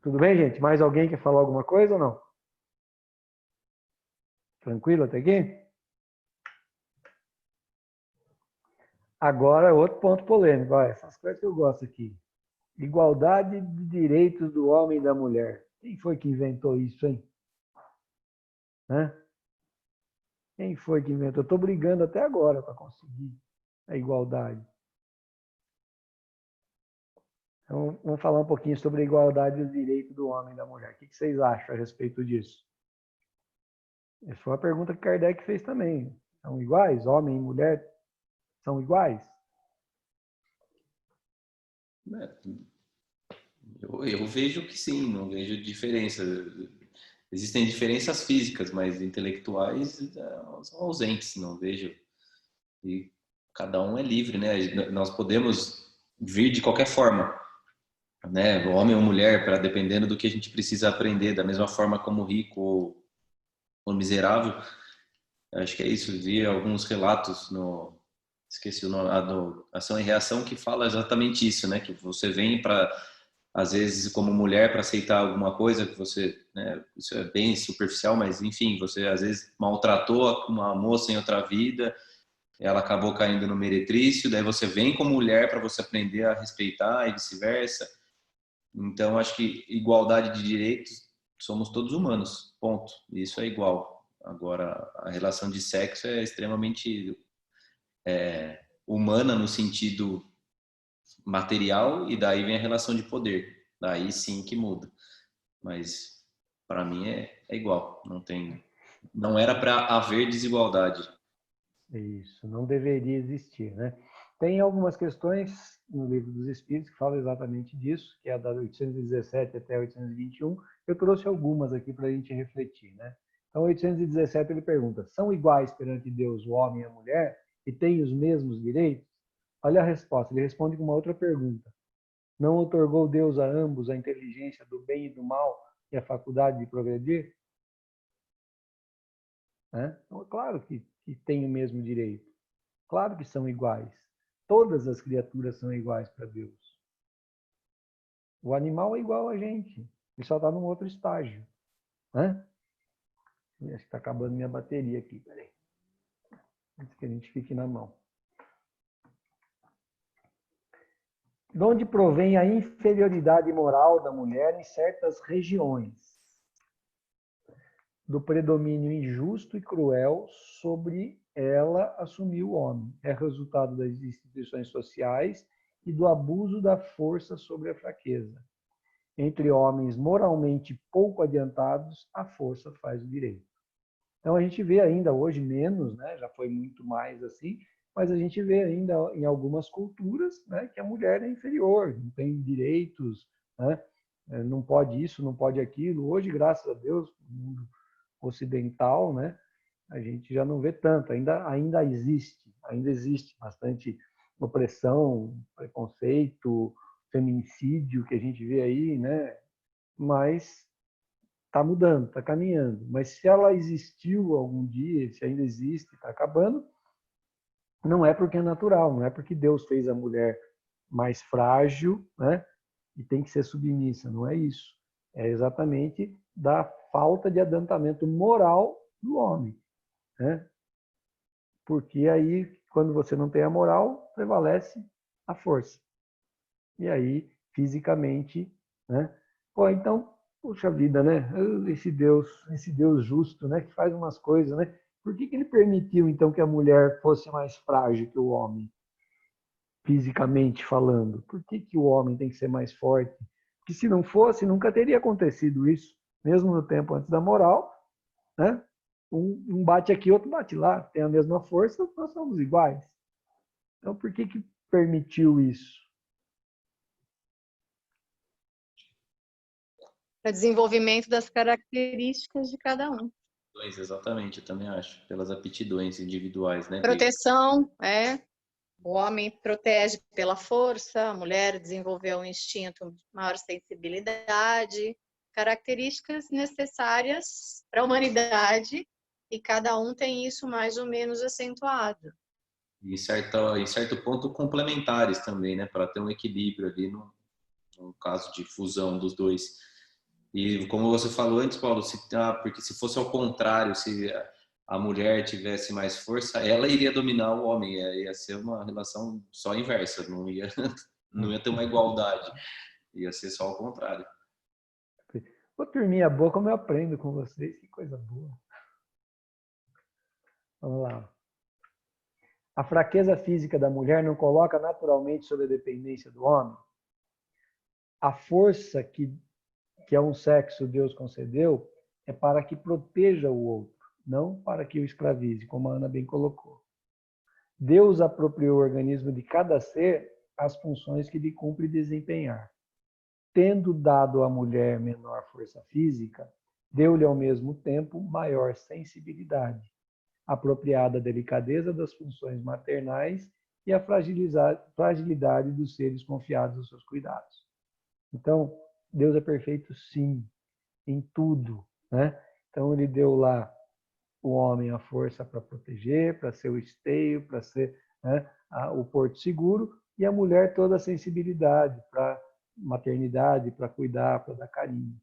Tudo bem, gente? Mais alguém quer falar alguma coisa ou não? Tranquilo até aqui? Agora, outro ponto polêmico. Olha, essas coisas que eu gosto aqui. Igualdade de direitos do homem e da mulher. Quem foi que inventou isso, hein? Quem foi que inventou? Eu estou brigando até agora para conseguir a igualdade. Então, vamos falar um pouquinho sobre a igualdade de direitos do homem e da mulher. O que vocês acham a respeito disso? Essa foi uma pergunta que Kardec fez também. São iguais? Homem e mulher são iguais? Eu vejo que sim, não vejo diferença. Existem diferenças físicas, mas intelectuais são ausentes, não vejo. E cada um é livre, né? Nós podemos vir de qualquer forma, né? Homem ou mulher, para dependendo do que a gente precisa aprender, da mesma forma como rico ou miserável. Acho que é isso. Vi alguns relatos esqueci o nome, do Ação e Reação, que fala exatamente isso, né? Que você vem para, às vezes, como mulher, para aceitar alguma coisa que você, né? Isso é bem superficial, mas enfim, você às vezes maltratou uma moça em outra vida, ela acabou caindo no meretrício, daí você vem como mulher para você aprender a respeitar e vice-versa. Então, acho que igualdade de direitos, somos todos humanos, ponto. Isso é igual. Agora, a relação de sexo é extremamente humana no sentido material, e daí vem a relação de poder. Daí sim que muda. Mas, para mim, é igual. Não era para haver desigualdade. Isso, não deveria existir, né? Tem algumas questões no Livro dos Espíritos que falam exatamente disso, que é a da 817 até 821. Eu trouxe algumas aqui para a gente refletir, né? Então, 817 ele pergunta: são iguais perante Deus o homem e a mulher e têm os mesmos direitos? Olha a resposta, ele responde com uma outra pergunta: não otorgou Deus a ambos a inteligência do bem e do mal e a faculdade de progredir? Então, é claro que tem o mesmo direito. Claro que são iguais. Todas as criaturas são iguais para Deus. O animal é igual a gente. Ele só está num outro estágio. Acho que está acabando minha bateria aqui. Peraí. Antes que a gente fique na mão. De onde provém a inferioridade moral da mulher em certas regiões? Do predomínio injusto e cruel sobre ela assumir o homem. É resultado das instituições sociais e do abuso da força sobre a fraqueza. Entre homens moralmente pouco adiantados, a força faz o direito. Então a gente vê ainda hoje menos, né? Já foi muito mais assim, mas a gente vê ainda em algumas culturas, né, que a mulher é inferior, não tem direitos, né, não pode isso, não pode aquilo. Hoje, graças a Deus, no mundo ocidental, né, a gente já não vê tanto, ainda existe bastante opressão, preconceito, feminicídio que a gente vê aí, né, mas está mudando, está caminhando. Mas se ela existiu algum dia, se ainda existe, está acabando, não é porque é natural, não é porque Deus fez a mulher mais frágil, né? E tem que ser submissa, não é isso. É exatamente da falta de adiantamento moral do homem, né? Porque aí, quando você não tem a moral, prevalece a força. E aí, fisicamente, né? Pô, então, puxa vida, né? Esse Deus justo, né? Que faz umas coisas, né? Por que ele permitiu, então, que a mulher fosse mais frágil que o homem, fisicamente falando? Por que o homem tem que ser mais forte? Porque se não fosse, nunca teria acontecido isso. Mesmo no tempo antes da moral, né? Um bate aqui, outro bate lá. Tem a mesma força, nós somos iguais. Então, por que permitiu isso? Para desenvolvimento das características de cada um. Exatamente, eu também acho. Pelas aptidões individuais, né? Proteção, o homem protege pela força, a mulher desenvolveu um instinto de maior sensibilidade, características necessárias para a humanidade, e cada um tem isso mais ou menos acentuado. E em certo ponto complementares também, né? Para ter um equilíbrio ali no caso de fusão dos dois. E como você falou antes, Paulo, porque se fosse ao contrário, se a mulher tivesse mais força, ela iria dominar o homem, ia ser uma relação só inversa, não ia ter uma igualdade, ia ser só o contrário. Vou turminha boa, como eu aprendo com vocês, que coisa boa. Vamos lá. A fraqueza física da mulher não coloca naturalmente sob a dependência do homem? A força que a um sexo Deus concedeu é para que proteja o outro, não para que o escravize, como a Ana bem colocou. Deus apropriou o organismo de cada ser as funções que lhe cumpre desempenhar. Tendo dado à mulher menor força física, deu-lhe ao mesmo tempo maior sensibilidade, apropriada à delicadeza das funções maternais e à fragilidade dos seres confiados aos seus cuidados. Então, Deus é perfeito, sim, em tudo, né? Então, ele deu lá o homem a força para proteger, para ser o esteio, para ser, né, o porto seguro, e a mulher toda a sensibilidade para maternidade, para cuidar, para dar carinho.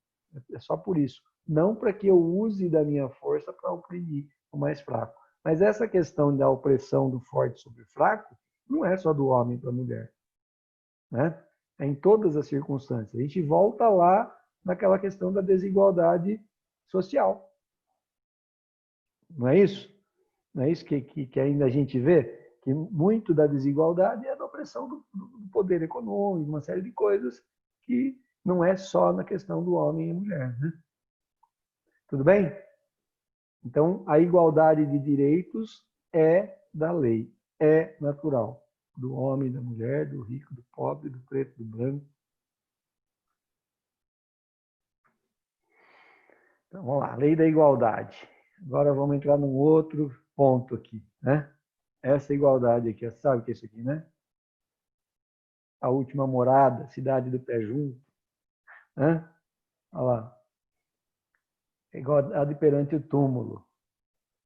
É só por isso. Não para que eu use da minha força para oprimir o mais fraco. Mas essa questão da opressão do forte sobre o fraco não é só do homem para a mulher, né? É em todas as circunstâncias. A gente volta lá naquela questão da desigualdade social. Não é isso? Não é isso que ainda a gente vê? Que muito da desigualdade é da opressão do poder econômico, uma série de coisas que não é só na questão do homem e mulher, né? Tudo bem? Então, a igualdade de direitos é da lei, é natural. Do homem, da mulher, do rico, do pobre, do preto, do branco. Então, vamos lá, lei da igualdade. Agora vamos entrar num outro ponto aqui, né? Essa igualdade aqui, sabe o que é isso aqui, né? A última morada, cidade do pé junto, né? Olha lá. Igualdade perante o túmulo.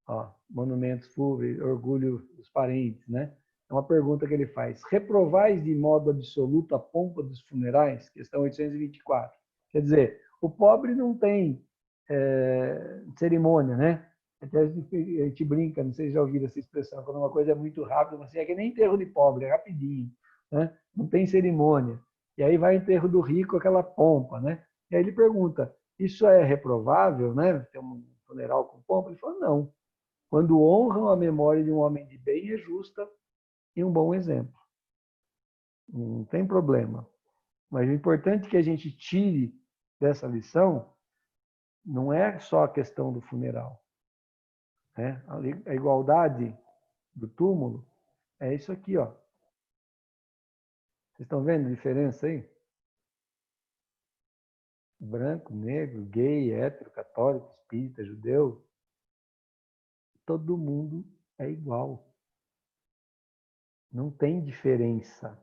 Ó, monumentos fúteis, orgulho dos parentes, né? É uma pergunta que ele faz. Reprovais de modo absoluto a pompa dos funerais? Questão 824. Quer dizer, o pobre não tem cerimônia, né? Até a gente brinca, não sei se já ouviram essa expressão, quando uma coisa é muito rápida, assim, é que nem enterro de pobre, é rapidinho, né? Não tem cerimônia. E aí vai o enterro do rico, aquela pompa, né? E aí ele pergunta, isso é reprovável, né? Ter um funeral com pompa? Ele falou, não. Quando honram a memória de um homem de bem, é justa e um bom exemplo. Não tem problema. Mas o importante que a gente tire dessa lição não é só a questão do funeral. Né? A igualdade do túmulo É isso aqui, ó. Vocês estão vendo a diferença aí? Branco, negro, gay, hétero, católico, espírita, judeu. Todo mundo é igual. Não tem diferença.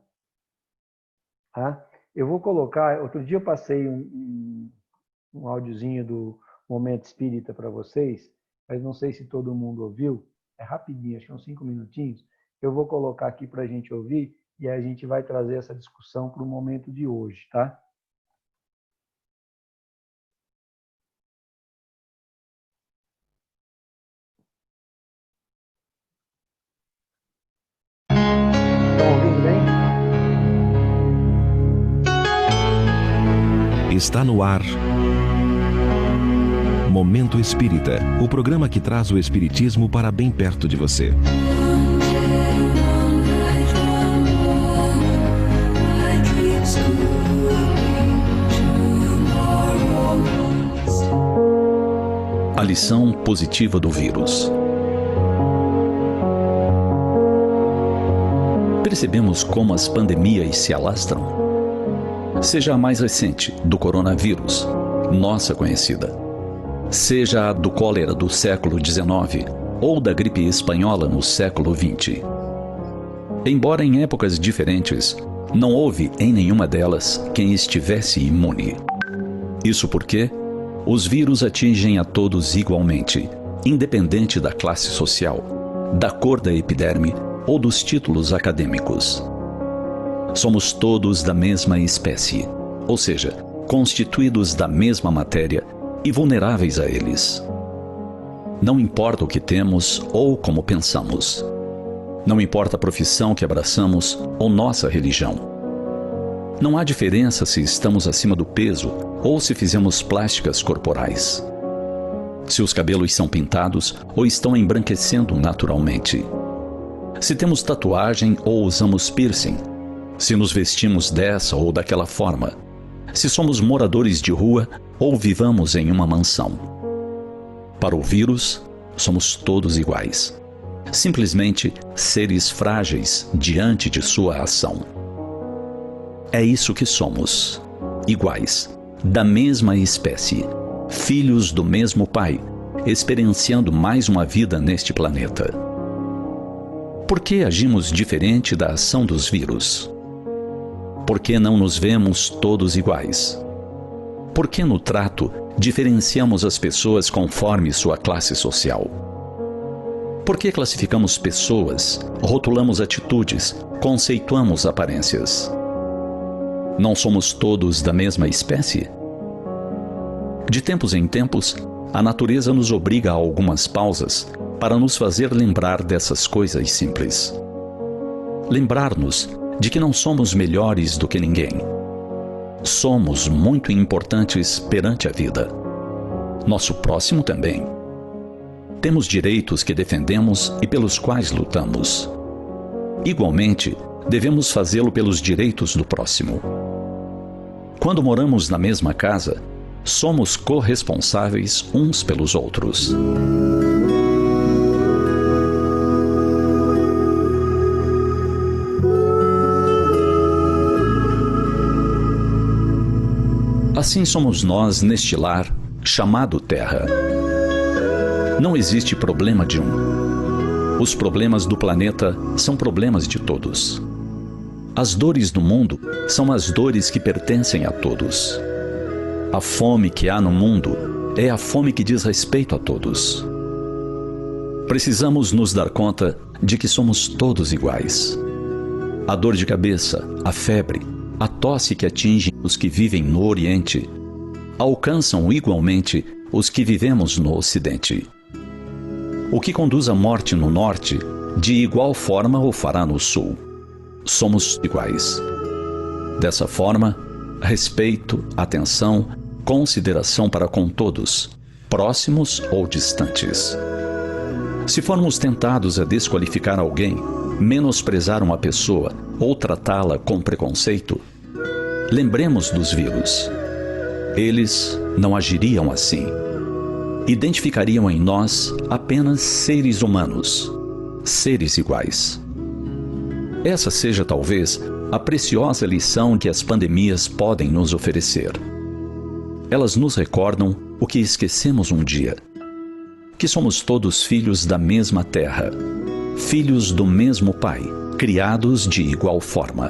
Tá? Eu vou colocar... Outro dia eu passei um áudiozinho do Momento Espírita para vocês, mas não sei se todo mundo ouviu. É rapidinho, acho que uns 5 minutinhos. Eu vou colocar aqui para a gente ouvir e aí a gente vai trazer essa discussão para o momento de hoje, tá? Estão ouvindo bem? Está no ar. Momento Espírita, o programa que traz o espiritismo para bem perto de você. A lição positiva do vírus. Percebemos como as pandemias se alastram? Seja a mais recente, do coronavírus, nossa conhecida. Seja a do cólera do século XIX ou da gripe espanhola no século XX. Embora em épocas diferentes, não houve em nenhuma delas quem estivesse imune. Isso porque os vírus atingem a todos igualmente, independente da classe social, da cor da epiderme ou dos títulos acadêmicos. Somos todos da mesma espécie, ou seja, constituídos da mesma matéria e vulneráveis a eles. Não importa o que temos ou como pensamos. Não importa a profissão que abraçamos ou nossa religião. Não há diferença se estamos acima do peso ou se fizemos plásticas corporais. Se os cabelos são pintados ou estão embranquecendo naturalmente. Se temos tatuagem ou usamos piercing. Se nos vestimos dessa ou daquela forma. Se somos moradores de rua ou vivamos em uma mansão. Para o vírus, somos todos iguais. Simplesmente seres frágeis diante de sua ação. É isso que somos. Iguais, da mesma espécie, filhos do mesmo pai, experienciando mais uma vida neste planeta. Por que agimos diferente da ação dos vírus? Por que não nos vemos todos iguais? Por que no trato diferenciamos as pessoas conforme sua classe social? Por que classificamos pessoas, rotulamos atitudes, conceituamos aparências? Não somos todos da mesma espécie? De tempos em tempos, a natureza nos obriga a algumas pausas para nos fazer lembrar dessas coisas simples. Lembrar-nos de que não somos melhores do que ninguém. Somos muito importantes perante a vida. Nosso próximo também. Temos direitos que defendemos e pelos quais lutamos. Igualmente, devemos fazê-lo pelos direitos do próximo. Quando moramos na mesma casa, somos corresponsáveis uns pelos outros. Assim somos nós neste lar chamado Terra. Não existe problema de um. Os problemas do planeta são problemas de todos. As dores do mundo são as dores que pertencem a todos. A fome que há no mundo é a fome que diz respeito a todos. Precisamos nos dar conta de que somos todos iguais. A dor de cabeça, a febre, a tosse que atinge os que vivem no Oriente alcançam igualmente os que vivemos no Ocidente. O que conduz à morte no Norte, de igual forma o fará no Sul. Somos iguais. Dessa forma, respeito, atenção, consideração para com todos, próximos ou distantes. Se formos tentados a desqualificar alguém, menosprezar uma pessoa ou tratá-la com preconceito, lembremos dos vírus. Eles não agiriam assim. Identificariam em nós apenas seres humanos, seres iguais. Essa seja talvez a preciosa lição que as pandemias podem nos oferecer. Elas nos recordam o que esquecemos um dia: que somos todos filhos da mesma terra, filhos do mesmo Pai, criados de igual forma.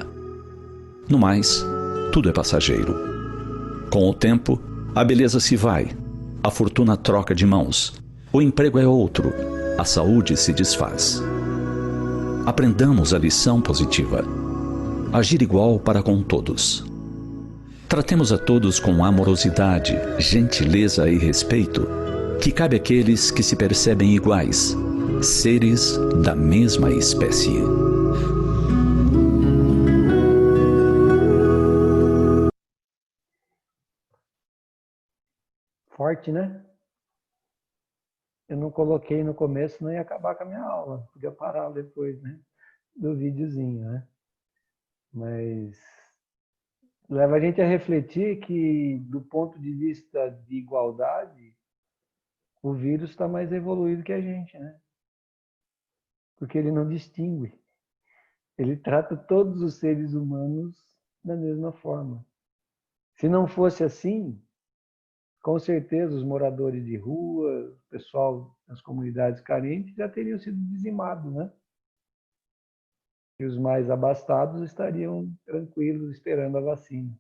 No mais, tudo é passageiro. Com o tempo, a beleza se vai, a fortuna troca de mãos, o emprego é outro, a saúde se desfaz. Aprendamos a lição positiva: agir igual para com todos. Tratemos a todos com amorosidade, gentileza e respeito, que cabe àqueles que se percebem iguais, seres da mesma espécie. Forte, né? Eu não coloquei no começo, não ia acabar com a minha aula. Podia parar depois, né? Do videozinho, né? Mas leva a gente a refletir que, do ponto de vista de igualdade, o vírus está mais evoluído que a gente, né? Porque ele não distingue. Ele trata todos os seres humanos da mesma forma. Se não fosse assim, com certeza os moradores de rua, o pessoal das comunidades carentes já teriam sido dizimados, né? E os mais abastados estariam tranquilos esperando a vacina.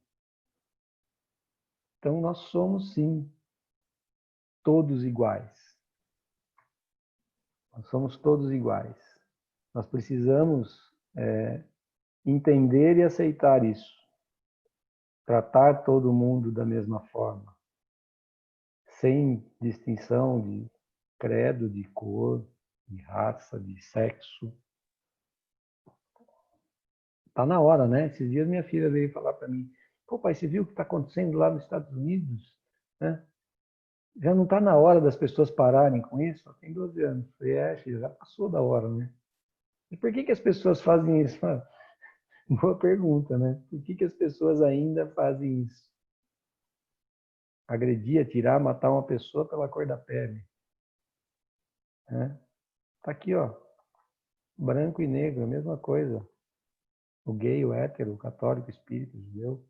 Então nós somos, sim, todos iguais. Nós somos todos iguais. Nós precisamos entender e aceitar isso. Tratar todo mundo da mesma forma. Sem distinção de credo, de cor, de raça, de sexo. Está na hora, né? Esses dias minha filha veio falar para mim: pô, pai, você viu o que está acontecendo lá nos Estados Unidos? Né? Já não está na hora das pessoas pararem com isso? Ela tem 12 anos. Eu falei, filha, já passou da hora, né? E por que as pessoas fazem isso? Boa pergunta, né? Por que as pessoas ainda fazem isso? Agredir, atirar, matar uma pessoa pela cor da pele. Tá aqui, ó. Branco e negro, a mesma coisa. O gay, o hétero, o católico, o espírita, o judeu.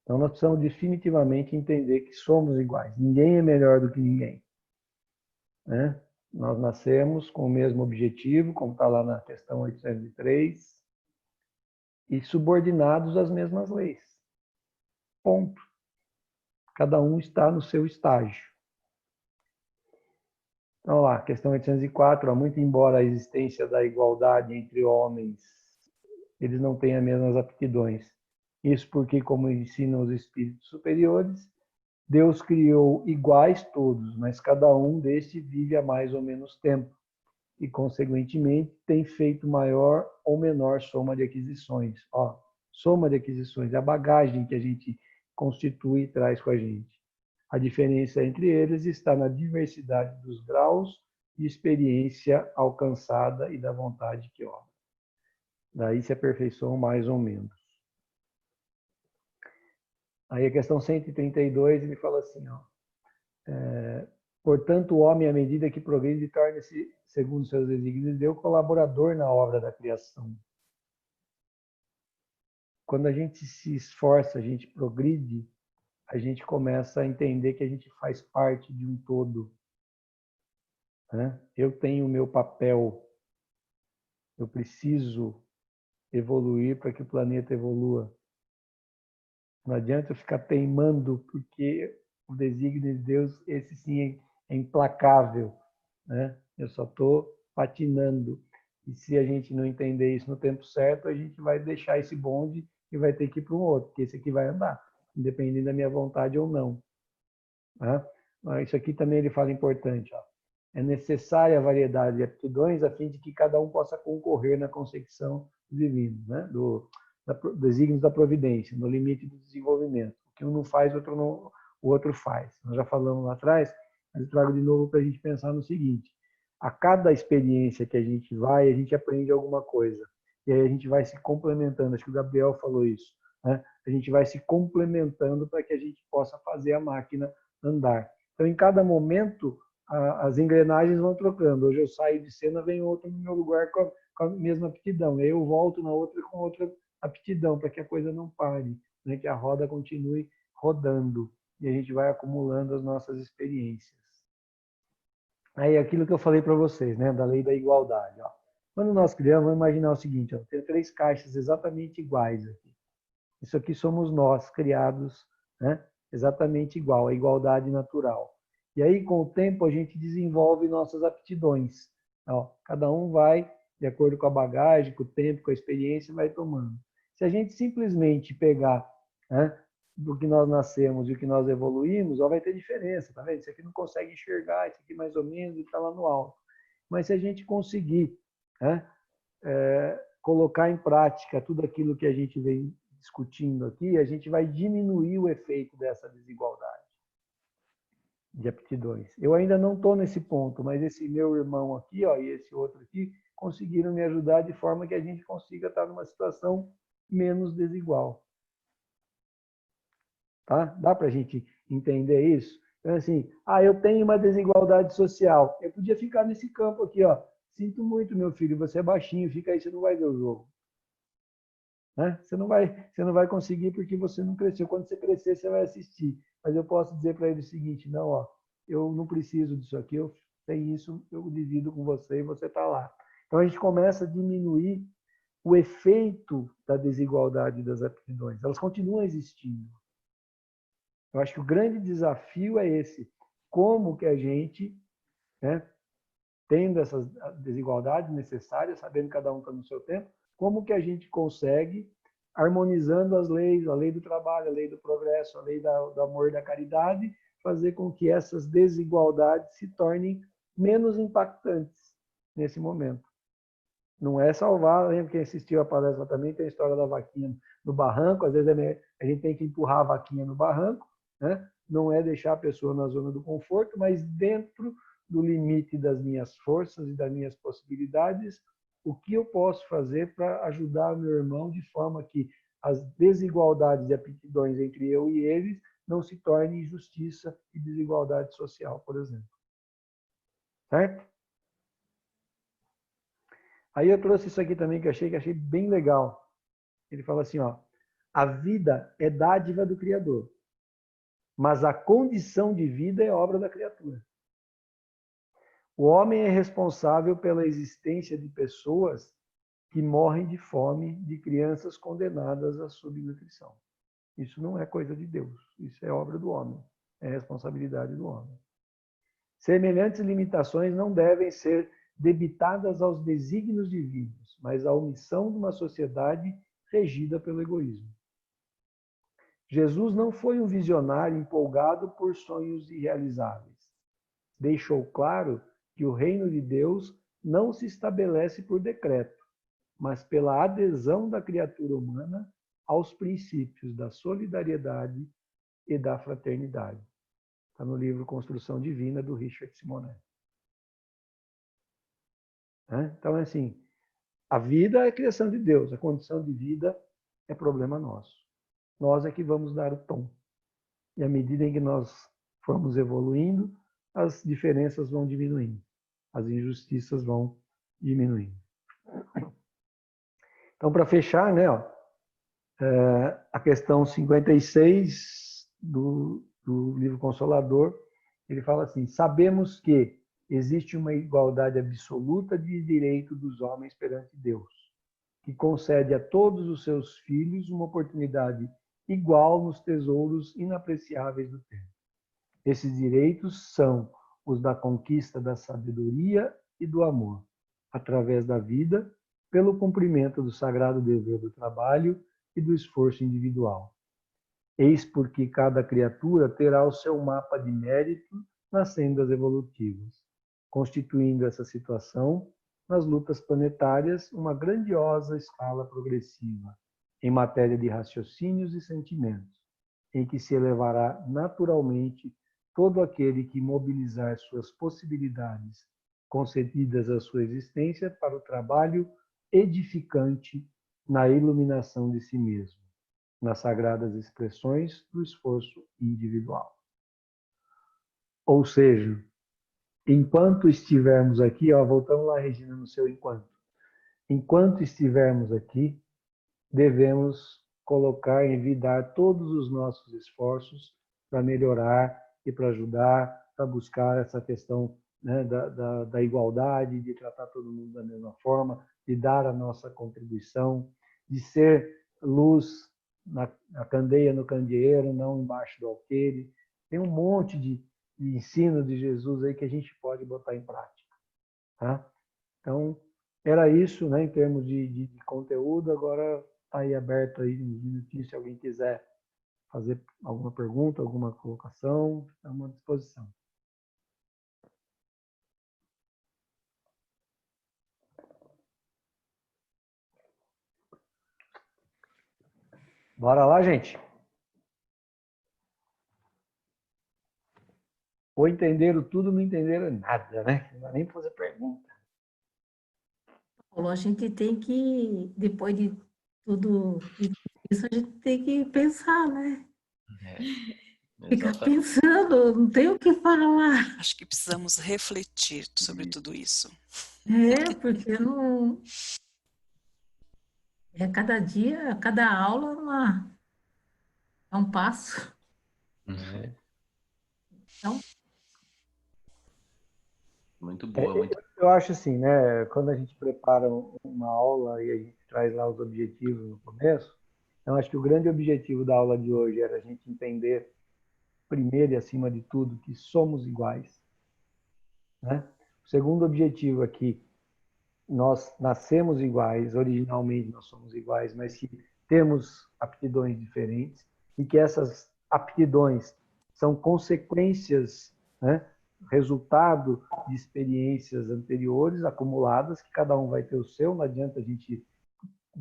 Então nós precisamos definitivamente entender que somos iguais. Ninguém é melhor do que ninguém. Né? Nós nascemos com o mesmo objetivo, como está lá na questão 803, e subordinados às mesmas leis. Ponto. Cada um está no seu estágio. Então lá, questão 804, muito embora a existência da igualdade entre homens, eles não têm as mesmas aptidões. Isso porque, como ensinam os espíritos superiores, Deus criou iguais todos, mas cada um destes vive há mais ou menos tempo e, consequentemente, tem feito maior ou menor soma de aquisições. Soma de aquisições é a bagagem que a gente constitui e traz com a gente. A diferença entre eles está na diversidade dos graus de experiência alcançada e da vontade que obra. Daí se aperfeiçoam mais ou menos. Aí a questão 132, ele fala assim, portanto, o homem, à medida que progride, torna-se, segundo seus desígnios de Deus, colaborador na obra da criação. Quando a gente se esforça, a gente progride, a gente começa a entender que a gente faz parte de um todo. Né? Eu tenho o meu papel, eu preciso evoluir para que o planeta evolua. Não adianta eu ficar teimando, porque o desígnio de Deus, esse sim, é implacável. Né? Eu só estou patinando. E se a gente não entender isso no tempo certo, a gente vai deixar esse bonde e vai ter que ir para um outro, porque esse aqui vai andar, independente da minha vontade ou não. Tá? Isso aqui também ele fala importante. É necessária a variedade de aptidões a fim de que cada um possa concorrer na consecução divina, né? Dos desígnios da providência, no limite do desenvolvimento. O que um não faz, o outro faz. Nós já falamos lá atrás, mas eu trago de novo para a gente pensar no seguinte: a cada experiência que a gente vai, a gente aprende alguma coisa. E aí a gente vai se complementando. Acho que o Gabriel falou isso. Né? A gente vai se complementando para que a gente possa fazer a máquina andar. Então, em cada momento, as engrenagens vão trocando. Hoje eu saio de cena, vem outro no meu lugar com a mesma aptidão. E aí eu volto na outra com outra aptidão, para que a coisa não pare, né? Que a roda continue rodando e a gente vai acumulando as nossas experiências. Aí aquilo que eu falei para vocês, né? Da lei da igualdade. Ó. Quando nós criamos, vamos imaginar o seguinte, ó, tem 3 caixas exatamente iguais aqui. Isso aqui somos nós, criados, né? Exatamente igual, a igualdade natural. E aí, com o tempo, a gente desenvolve nossas aptidões. Ó, cada um vai, de acordo com a bagagem, com o tempo, com a experiência, vai tomando. Se a gente simplesmente pegar, né, do que nós nascemos e o que nós evoluímos, ó, vai ter diferença, tá vendo? Esse aqui não consegue enxergar, esse aqui mais ou menos, e está lá no alto. Mas se a gente conseguir, né, colocar em prática tudo aquilo que a gente vem discutindo aqui, a gente vai diminuir o efeito dessa desigualdade de aptidões. Eu ainda não estou nesse ponto, mas esse meu irmão aqui, ó, e esse outro aqui, conseguiram me ajudar de forma que a gente consiga estar numa situação menos desigual. Tá? Dá para a gente entender isso? Então, assim, eu tenho uma desigualdade social. Eu podia ficar nesse campo aqui, ó. Sinto muito, meu filho, você é baixinho, fica aí, você não vai ver o jogo. Né? Você não vai conseguir porque você não cresceu. Quando você crescer, você vai assistir. Mas eu posso dizer para ele o seguinte, não, ó, eu não preciso disso aqui, eu tenho isso, eu divido com você e você está lá. Então a gente começa a diminuir o efeito da desigualdade das aptidões. Elas continuam existindo. Eu acho que o grande desafio é esse. Como que a gente, né, tendo essas desigualdades necessárias, sabendo que cada um está no seu tempo, como que a gente consegue, harmonizando as leis, a lei do trabalho, a lei do progresso, a lei do amor e da caridade, fazer com que essas desigualdades se tornem menos impactantes nesse momento. Não é salvar, lembra quem assistiu a palestra também, tem a história da vaquinha no barranco, às vezes a gente tem que empurrar a vaquinha no barranco, né? Não é deixar a pessoa na zona do conforto, mas dentro do limite das minhas forças e das minhas possibilidades, o que eu posso fazer para ajudar o meu irmão de forma que as desigualdades e aptidões entre eu e eles não se tornem injustiça e desigualdade social, por exemplo. Certo? Aí eu trouxe isso aqui também que achei bem legal. Ele fala assim, ó, a vida é dádiva do Criador, mas a condição de vida é obra da criatura. O homem é responsável pela existência de pessoas que morrem de fome, de crianças condenadas à subnutrição. Isso não é coisa de Deus, isso é obra do homem, é responsabilidade do homem. Semelhantes limitações não devem ser debitadas aos desígnios divinos, mas à omissão de uma sociedade regida pelo egoísmo. Jesus não foi um visionário empolgado por sonhos irrealizáveis. Deixou claro que o reino de Deus não se estabelece por decreto, mas pela adesão da criatura humana aos princípios da solidariedade e da fraternidade. Está no livro Construção Divina, do Richard Simonet. Então, é assim, a vida é a criação de Deus, a condição de vida é problema nosso. Nós é que vamos dar o tom. E à medida em que nós formos evoluindo, as diferenças vão diminuindo, as injustiças vão diminuindo. Então, para fechar, né, ó, a questão 56 do livro Consolador, ele fala assim, sabemos que existe uma igualdade absoluta de direito dos homens perante Deus, que concede a todos os seus filhos uma oportunidade igual nos tesouros inapreciáveis do tempo. Esses direitos são os da conquista da sabedoria e do amor, através da vida, pelo cumprimento do sagrado dever do trabalho e do esforço individual. Eis porque cada criatura terá o seu mapa de mérito nas sendas evolutivas, constituindo essa situação, nas lutas planetárias, uma grandiosa escala progressiva, em matéria de raciocínios e sentimentos, em que se elevará naturalmente todo aquele que mobilizar suas possibilidades concedidas à sua existência para o trabalho edificante na iluminação de si mesmo, nas sagradas expressões do esforço individual. Ou seja, enquanto estivermos aqui, ó, voltamos lá, Regina, no seu enquanto. Enquanto estivermos aqui, devemos colocar, envidar todos os nossos esforços para melhorar e para ajudar, para buscar essa questão, né, da igualdade, de tratar todo mundo da mesma forma, de dar a nossa contribuição, de ser luz na candeia, no candeeiro, não embaixo do alqueire. Tem um monte de ensino de Jesus aí que a gente pode botar em prática. Tá? Então, era isso, né, em termos de conteúdo. Agora está aí aberto aí uns minutinhos, se alguém quiser fazer alguma pergunta, alguma colocação, estamos à disposição. Bora lá, gente. Ou entenderam tudo, não entenderam nada, né? Não dá nem para fazer pergunta. Paulo, a gente tem que, depois de tudo isso, a gente tem que pensar, né? Ficar pensando, não tem o que falar. Acho que precisamos refletir sobre tudo isso. Porque não... cada dia, cada aula é um passo. Então, muito boa. Muito... Eu acho assim, né? Quando a gente prepara uma aula e a gente traz lá os objetivos no começo, eu acho que o grande objetivo da aula de hoje era a gente entender, primeiro e acima de tudo, que somos iguais. Né? O segundo objetivo aqui, nós nascemos iguais, originalmente nós somos iguais, mas que temos aptidões diferentes e que essas aptidões são consequências, né, resultado de experiências anteriores acumuladas, que cada um vai ter o seu, não adianta a gente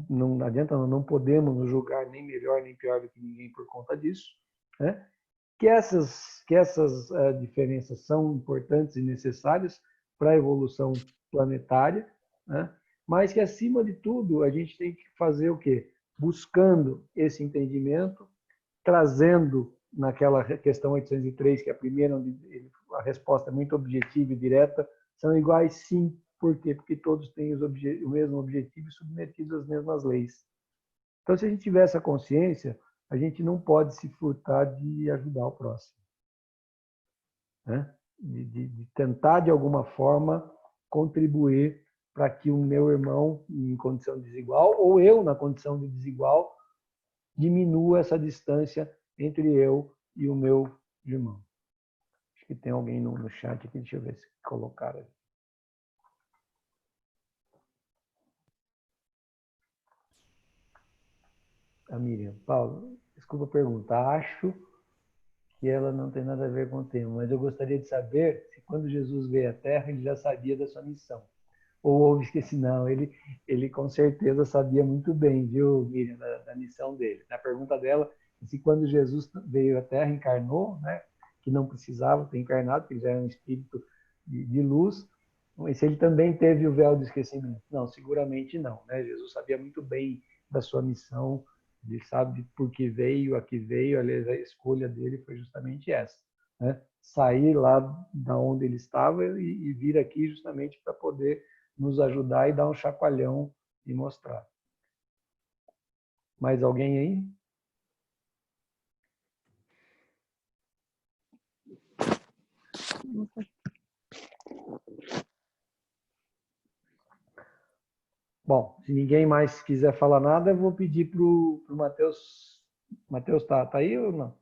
não podemos nos julgar nem melhor nem pior do que ninguém por conta disso, né? Que essas diferenças são importantes e necessárias para a evolução planetária, né? Mas que, acima de tudo, a gente tem que fazer o quê? Buscando esse entendimento, trazendo naquela questão 803, que é a primeira, onde a resposta é muito objetiva e direta, são iguais sim. Por quê? Porque todos têm o mesmo objetivo e submetidos às mesmas leis. Então, se a gente tiver essa consciência, a gente não pode se furtar de ajudar o próximo. Né? De tentar, de alguma forma, contribuir para que o meu irmão, em condição desigual, ou eu, na condição de desigual, diminua essa distância entre eu e o meu irmão. Acho que tem alguém no chat aqui, deixa eu ver se colocaram aqui. A Miriam. Paulo, desculpa perguntar, acho que ela não tem nada a ver com o tema, mas eu gostaria de saber se quando Jesus veio à Terra, ele já sabia da sua missão. Ou houve esqueci, não, ele com certeza sabia muito bem, viu, Miriam, da missão dele. Na pergunta dela, se quando Jesus veio à Terra, encarnou, né, que não precisava ter encarnado, porque ele já era um espírito de luz, mas se ele também teve o véu do esquecimento. Não, seguramente não, né? Jesus sabia muito bem da sua missão, ele sabe por que veio, a que veio, aliás, a escolha dele foi justamente essa, né? Sair lá da onde ele estava e vir aqui justamente para poder nos ajudar e dar um chacoalhão e mostrar. Mais alguém aí? Bom, se ninguém mais quiser falar nada, eu vou pedir para o Matheus. Matheus, tá aí ou não?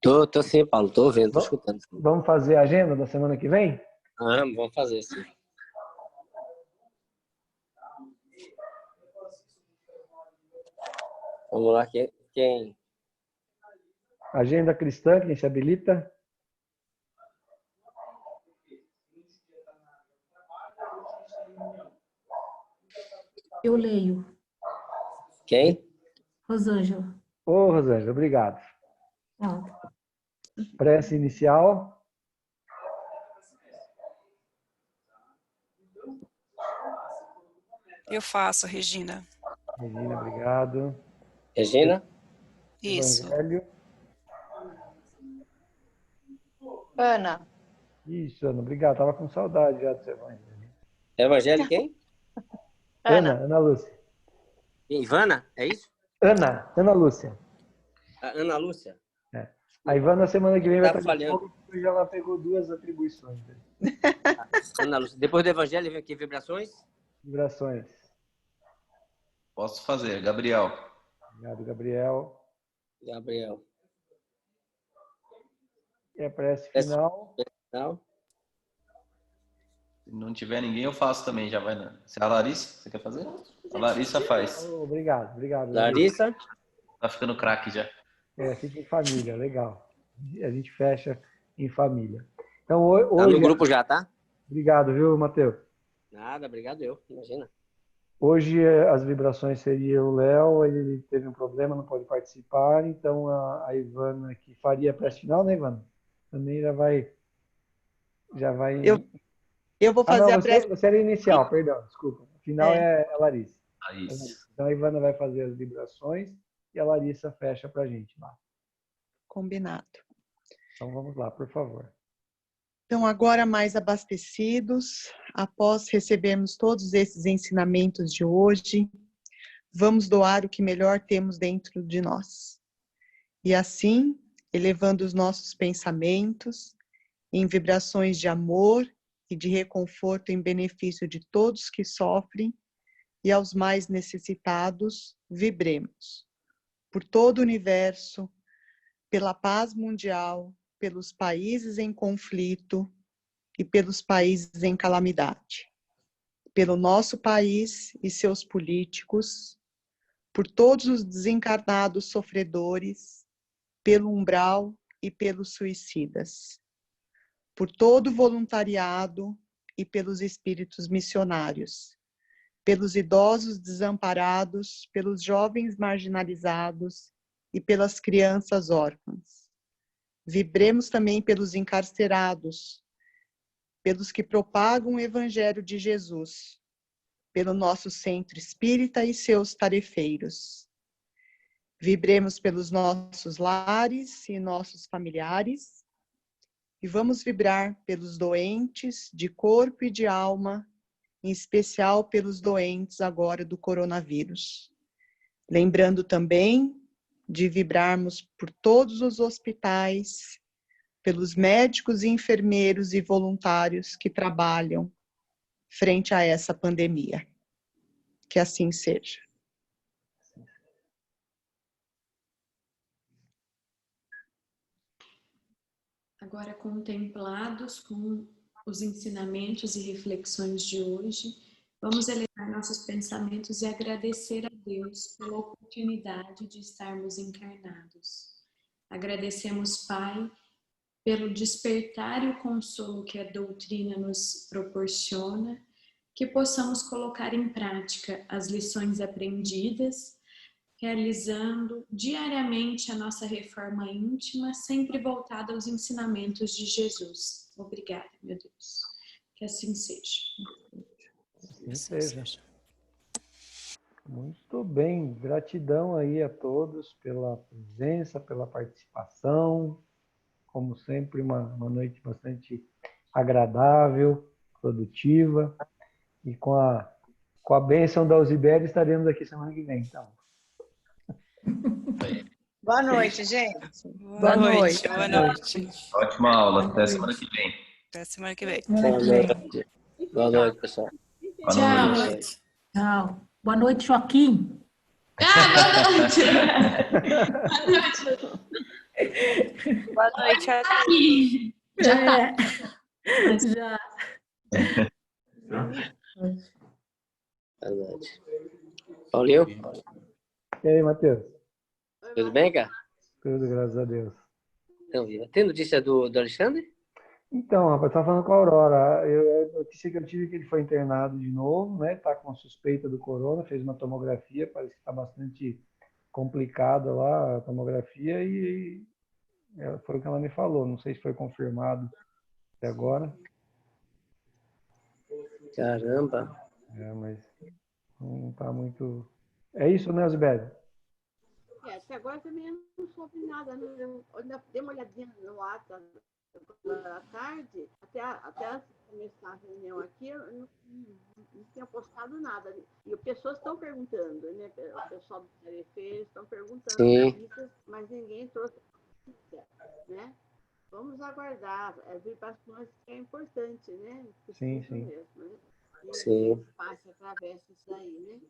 Tô sim, Paulo, tô ouvindo, tô escutando. Vamos fazer a agenda da semana que vem? Vamos fazer sim. Vamos lá, quem? Agenda cristã, quem se habilita? eu leio. Quem? Rosângela. Ô, Rosângela, obrigado. Prece inicial. Eu faço, Regina. Regina, obrigado. Regina? Isso. Evangelho. Ana. Isso, Ana, obrigado. Tava com saudade já do seu evangelho. Evangelho quem? Ana Lúcia. Ivana, é isso? Ana Lúcia. A Ana Lúcia? É. A Ivana, semana que vem, vai Tá estar de falhando. folga, porque ela pegou 2 atribuições. Ana Lúcia. Depois do Evangelho vem aqui vibrações? Vibrações. Posso fazer, Gabriel. Obrigado, Gabriel. Gabriel. E a prece final. Não? Se não tiver ninguém, eu faço também, já vai. Se é a Larissa, você quer fazer? A Larissa faz. Obrigado. Larissa? Tá ficando craque já. Fica em família, legal. A gente fecha em família. Então, hoje... Tá no grupo já, tá? Obrigado, viu, Matheus? Nada, obrigado eu, imagina. Hoje as vibrações seria o Léo, ele teve um problema, não pode participar, então a Ivana, que faria a prece final, né, Ivana? Também já vai... Eu vou fazer a prece... Você era inicial, perdão, desculpa. O final é a Larissa. Larissa. Então a Ivana vai fazer as vibrações e a Larissa fecha pra gente lá. Combinado. Então vamos lá, por favor. Então, agora mais abastecidos, após recebermos todos esses ensinamentos de hoje, vamos doar o que melhor temos dentro de nós. E assim, elevando os nossos pensamentos em vibrações de amor e de reconforto em benefício de todos que sofrem e aos mais necessitados, vibremos. Por todo o universo, pela paz mundial, pelos países em conflito e pelos países em calamidade, pelo nosso país e seus políticos, por todos os desencarnados sofredores, pelo umbral e pelos suicidas, por todo o voluntariado e pelos espíritos missionários, pelos idosos desamparados, pelos jovens marginalizados e pelas crianças órfãs. Vibremos também pelos encarcerados, pelos que propagam o Evangelho de Jesus, pelo nosso centro espírita e seus tarefeiros. Vibremos pelos nossos lares e nossos familiares e vamos vibrar pelos doentes de corpo e de alma, em especial pelos doentes agora do coronavírus. Lembrando também de vibrarmos por todos os hospitais, pelos médicos e enfermeiros e voluntários que trabalham frente a essa pandemia. Que assim seja. Agora, contemplados com os ensinamentos e reflexões de hoje, vamos elevar nossos pensamentos e agradecer a Deus pela oportunidade de estarmos encarnados. Agradecemos, Pai, pelo despertar e o consolo que a doutrina nos proporciona, que possamos colocar em prática as lições aprendidas, realizando diariamente a nossa reforma íntima, sempre voltada aos ensinamentos de Jesus. Obrigada, meu Deus. Que assim seja. Assim seja. Muito bem. Gratidão aí a todos pela presença, pela participação. Como sempre, uma noite bastante agradável, produtiva. E com a bênção da Uzibéria estaremos aqui semana que vem, então. Boa noite, gente. Boa noite. Boa noite. Ótima aula. Até semana que vem. Até semana que vem. Boa noite, pessoal. Tchau. Boa noite. Tchau. Boa noite, Joaquim. Boa noite. Boa noite, Joaquim. Já tá. Já. Boa noite. Paulinho? E aí, Matheus? Tudo bem, cara? Tudo, graças a Deus. Então, tem notícia do Alexandre? Então, rapaz, estava falando com a Aurora. A notícia que eu tive é que ele foi internado de novo, né? Está com suspeita do corona, fez uma tomografia, parece que está bastante complicada lá a tomografia e foi o que ela me falou. Não sei se foi confirmado até agora. Caramba. Mas não está muito... É isso, né, Osibério? Até agora também eu não soube nada. Eu ainda dei uma olhadinha no WhatsApp agora à tarde, até começar a reunião aqui, eu não tinha postado nada. E as pessoas estão perguntando, né? O pessoal do Tarefeiros estão perguntando notícias, mas ninguém trouxe notícia, né? Vamos aguardar. As vibrações que é importante, né? Sim, sim. Mesmo, né? E Sim. passa, atravessa isso aí, né?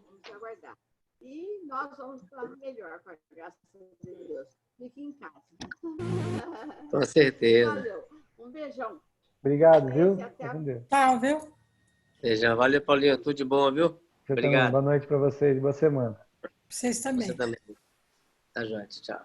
Vamos aguardar. E nós vamos para melhor, com a graça de Deus. Fique em casa. Com certeza. Valeu. Um beijão. Obrigado, viu? Até Com Deus. Tchau, viu? Beijão. Valeu, Paulinho. Tudo de bom, viu? Você também. Obrigado. Boa noite para vocês. Boa semana. Vocês também. Você também. Tá, Jote. Tchau.